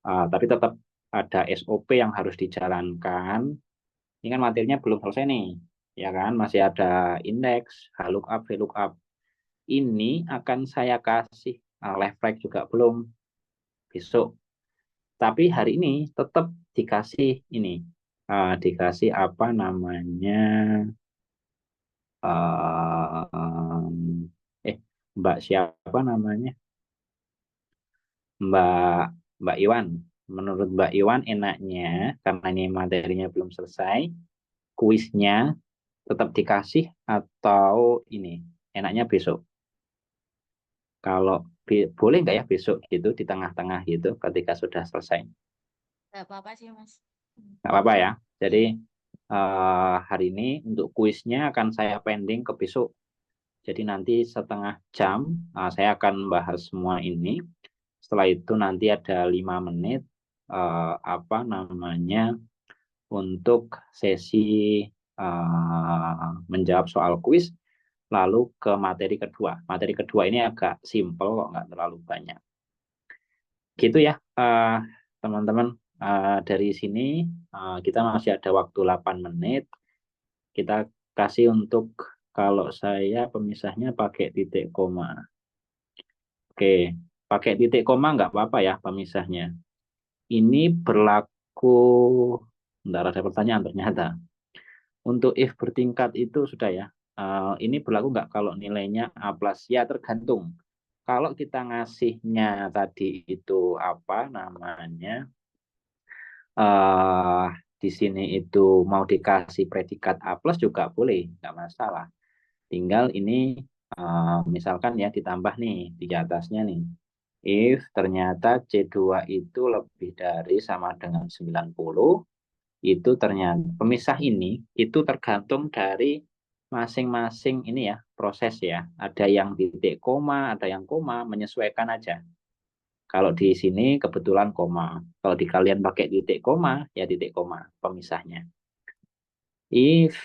tapi tetap ada SOP yang harus dijalankan. Ini kan materinya belum selesai nih, ya kan? Masih ada indeks, HLOOKUP, VLOOKUP. Ini akan saya kasih left right juga belum besok. Tapi hari ini tetap dikasih ini, dikasih apa namanya? Mbak siapa namanya? Mbak Iwan. Menurut Mbak Iwan enaknya karena ini materinya belum selesai, kuisnya tetap dikasih atau ini enaknya besok. Kalau boleh nggak ya besok gitu di tengah-tengah gitu ketika sudah selesai? Nggak apa-apa sih, Mas. Nggak apa-apa ya. Jadi hari ini untuk kuisnya akan saya pending ke besok. Jadi nanti setengah jam saya akan bahas semua ini. Setelah itu nanti ada 5 menit apa namanya untuk sesi menjawab soal kuis. Lalu ke materi kedua. Materi kedua ini agak simple kok, nggak terlalu banyak. Gitu ya teman-teman. Dari sini kita masih ada waktu 8 menit. Kita kasih untuk, kalau saya pemisahnya pakai titik koma. Oke, pakai titik koma nggak apa-apa ya pemisahnya. Ini berlaku, bentar ada pertanyaan ternyata. Untuk if bertingkat itu sudah ya. ini berlaku nggak kalau nilainya A+? Ya tergantung. Kalau kita ngasihnya tadi itu apa namanya, di sini itu mau dikasih predikat A+ juga boleh, nggak masalah. Tinggal ini misalkan ya ditambah nih di atasnya nih. If ternyata C2 itu lebih dari sama dengan 90, itu ternyata pemisah ini itu tergantung dari masing-masing ini ya proses ya. Ada yang titik koma, ada yang koma, menyesuaikan aja. Kalau di sini kebetulan koma. Kalau di kalian pakai titik koma, ya titik koma pemisahnya. If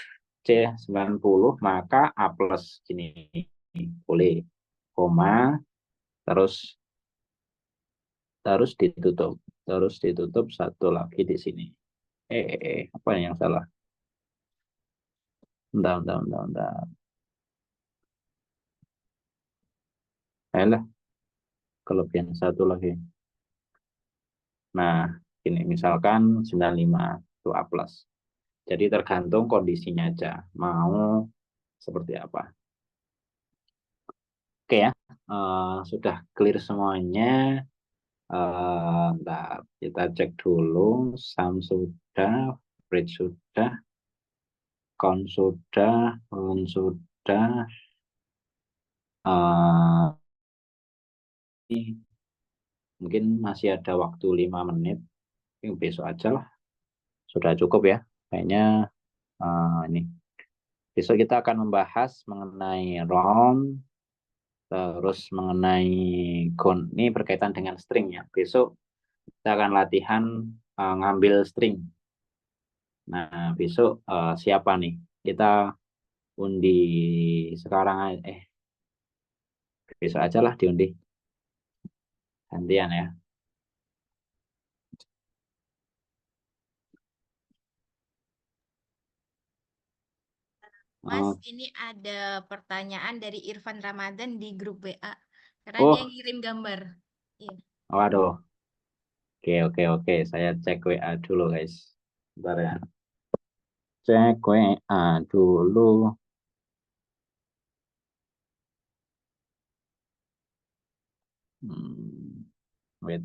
C90 maka A+ gini boleh koma terus ditutup satu lagi di sini. Apa yang salah? Bentar. Ayolah, kelebihan satu lagi. Nah, ini misalkan 95 itu A+. Jadi tergantung kondisinya aja. Mau seperti apa. Oke ya, sudah clear semuanya. Bentar, kita cek dulu. Sum sudah, bridge sudah, count sudah, run sudah. Mungkin masih ada waktu 5 menit. Besok aja lah. Sudah cukup ya. Kayaknya ini. Besok kita akan membahas mengenai round, terus mengenai count. Ini berkaitan dengan string ya. Besok kita akan latihan ngambil string. Nah, besok siapa nih? Kita undi sekarang, besok aja lah diundi. Gantian ya. Mas, ini ada pertanyaan dari Irfan Ramadan di grup WA. Karena dia Oh, ngirim gambar. Iya. waduh. Oke. Saya cek WA dulu, guys. Bentar ya. Cek WA dulu. Wait.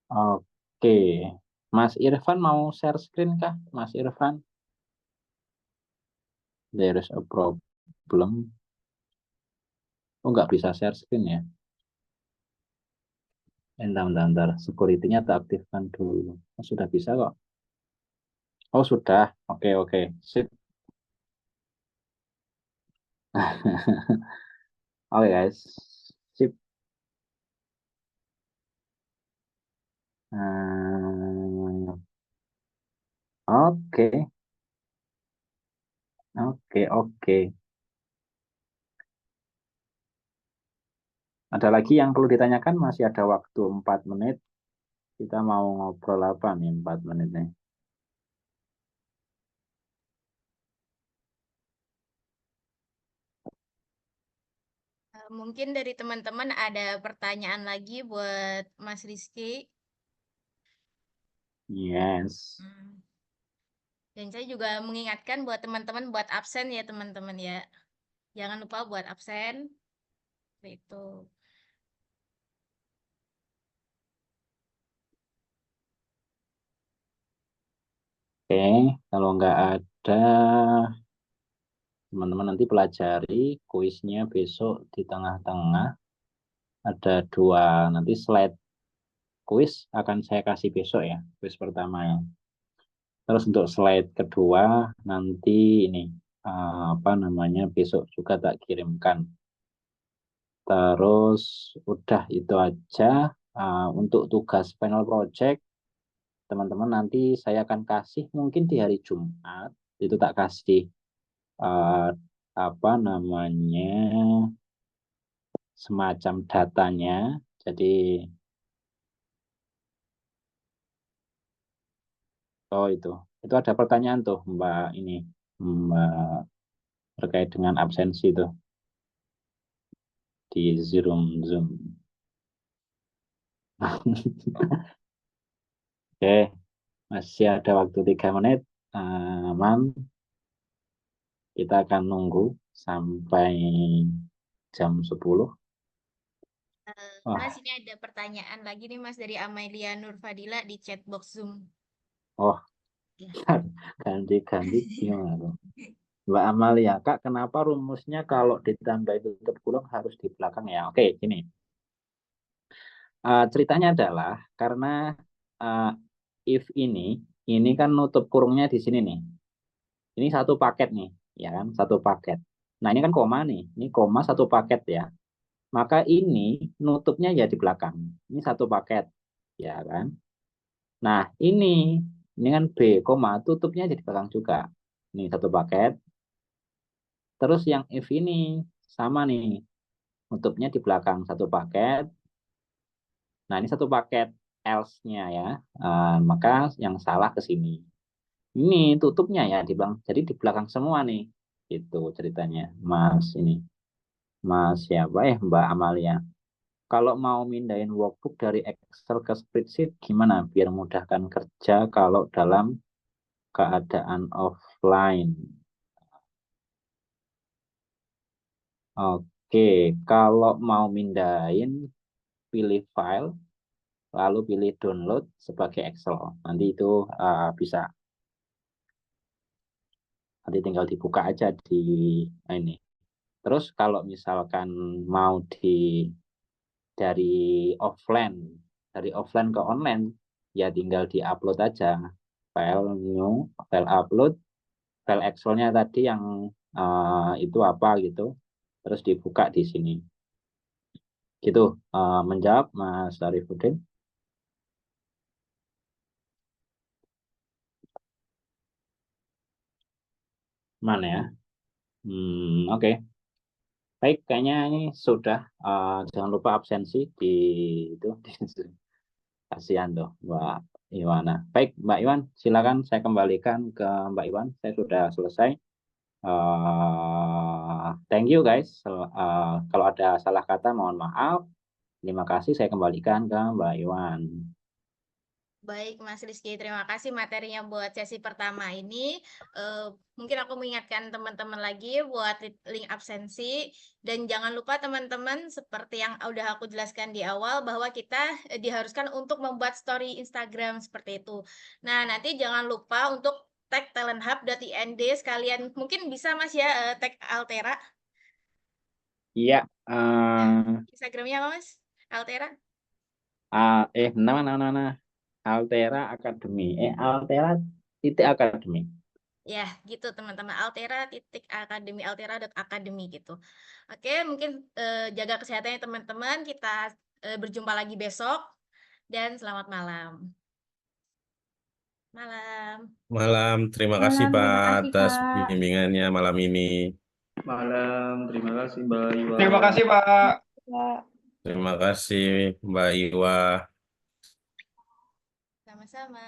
Oke. Mas Irfan mau share screen kah? Mas Irfan? There is a problem. Oh, nggak bisa share screen ya? Bentar. Security-nya tak aktifkan dulu. Oh, sudah bisa kok. Oh, sudah. Oke. Sip. Oke, guys. Sip. Oke. Ada lagi yang perlu ditanyakan? Masih ada waktu 4 menit. Kita mau ngobrol apa nih 4 menit nih? Mungkin dari teman-teman ada pertanyaan lagi buat Mas Rizky. Yes. Dan saya juga mengingatkan buat teman-teman buat absen ya teman-teman ya. Jangan lupa buat absen. Itu. Oke, kalau nggak ada, teman-teman nanti pelajari kuisnya besok di tengah-tengah. Ada 2, nanti slide kuis akan saya kasih besok ya, kuis pertama ya. Terus untuk slide kedua, nanti ini, apa namanya, besok juga tak kirimkan. Terus udah itu aja. Untuk tugas final project, teman-teman nanti saya akan kasih mungkin di hari Jumat, itu tak kasih apa namanya, semacam datanya. Jadi itu ada pertanyaan tuh Mbak ini, Mbak, terkait dengan absensi tuh di Zoom. Oke, masih ada waktu 3 menit. Aman. Kita akan nunggu sampai jam 10. Wah, Mas, ini ada pertanyaan lagi nih Mas dari Amelia Nurfadila di chatbox Zoom. oh, Ya. ganti-ganti gimana tuh? Mbak Amalia, Kak, kenapa rumusnya kalau ditambah tutup kurung harus di belakang ya? Oke, gini. Ceritanya adalah karena if ini kan nutup kurungnya di sini nih. Ini satu paket nih, ya kan? Satu paket. Nah, ini kan koma nih. Ini koma satu paket ya. Maka ini nutupnya ya di belakang. Ini satu paket, ya kan? Nah, ini kan B, koma, tutupnya di belakang juga. Ini satu paket. Terus yang if ini sama nih, nutupnya di belakang satu paket. Nah, ini satu paket else-nya ya. Maka yang salah ke sini. Ini tutupnya ya di belakang. Jadi di belakang semua nih. Itu ceritanya, Mas ini. Mas siapa Mbak Amalia. Kalau mau mindahin workbook dari Excel ke spreadsheet gimana biar mudahkan kerja kalau dalam keadaan offline? Oke, kalau mau mindahin pilih file lalu pilih download sebagai Excel. Nanti itu bisa. Nanti tinggal dibuka aja di ini. Terus kalau misalkan mau dari offline ke online, ya tinggal di-upload aja file new, file upload, file Excel-nya tadi yang itu apa gitu, terus dibuka di sini. Gitu, menjawab Mas Arifudin. Mana ya? Oke. Baik, kayaknya ini sudah. Jangan lupa absensi di itu. Kasihan tuh Mbak Iwana. Baik, Mbak Iwan, silakan saya kembalikan ke Mbak Iwan. Saya sudah selesai. Thank you guys. Kalau ada salah kata mohon maaf. Terima kasih. Saya kembalikan ke Mbak Iwan. Baik, Mas Rizky, terima kasih materinya buat sesi pertama ini. Mungkin aku mengingatkan teman-teman lagi buat link absensi. Dan jangan lupa teman-teman, seperti yang udah aku jelaskan di awal, bahwa kita diharuskan untuk membuat story Instagram seperti itu. Nah, nanti jangan lupa untuk tag talenthub.ind sekalian. Mungkin bisa Mas ya, tag Altera. Iya. Instagramnya apa Mas? Altera? Nama. Altera Academy. Altera titik Academy. Ya, gitu teman-teman. Altera.academy, altera.academy gitu. Oke, mungkin jaga kesehatannya teman-teman. Kita berjumpa lagi besok. Dan selamat malam. Malam. Malam, terima kasih Malam, Pak terima kasih, atas Kak. bimbingannya malam ini. Malam, terima kasih Mbak Iwa. Terima kasih, Pak. Kak. Terima kasih Mbak Iwa. Sama-sama.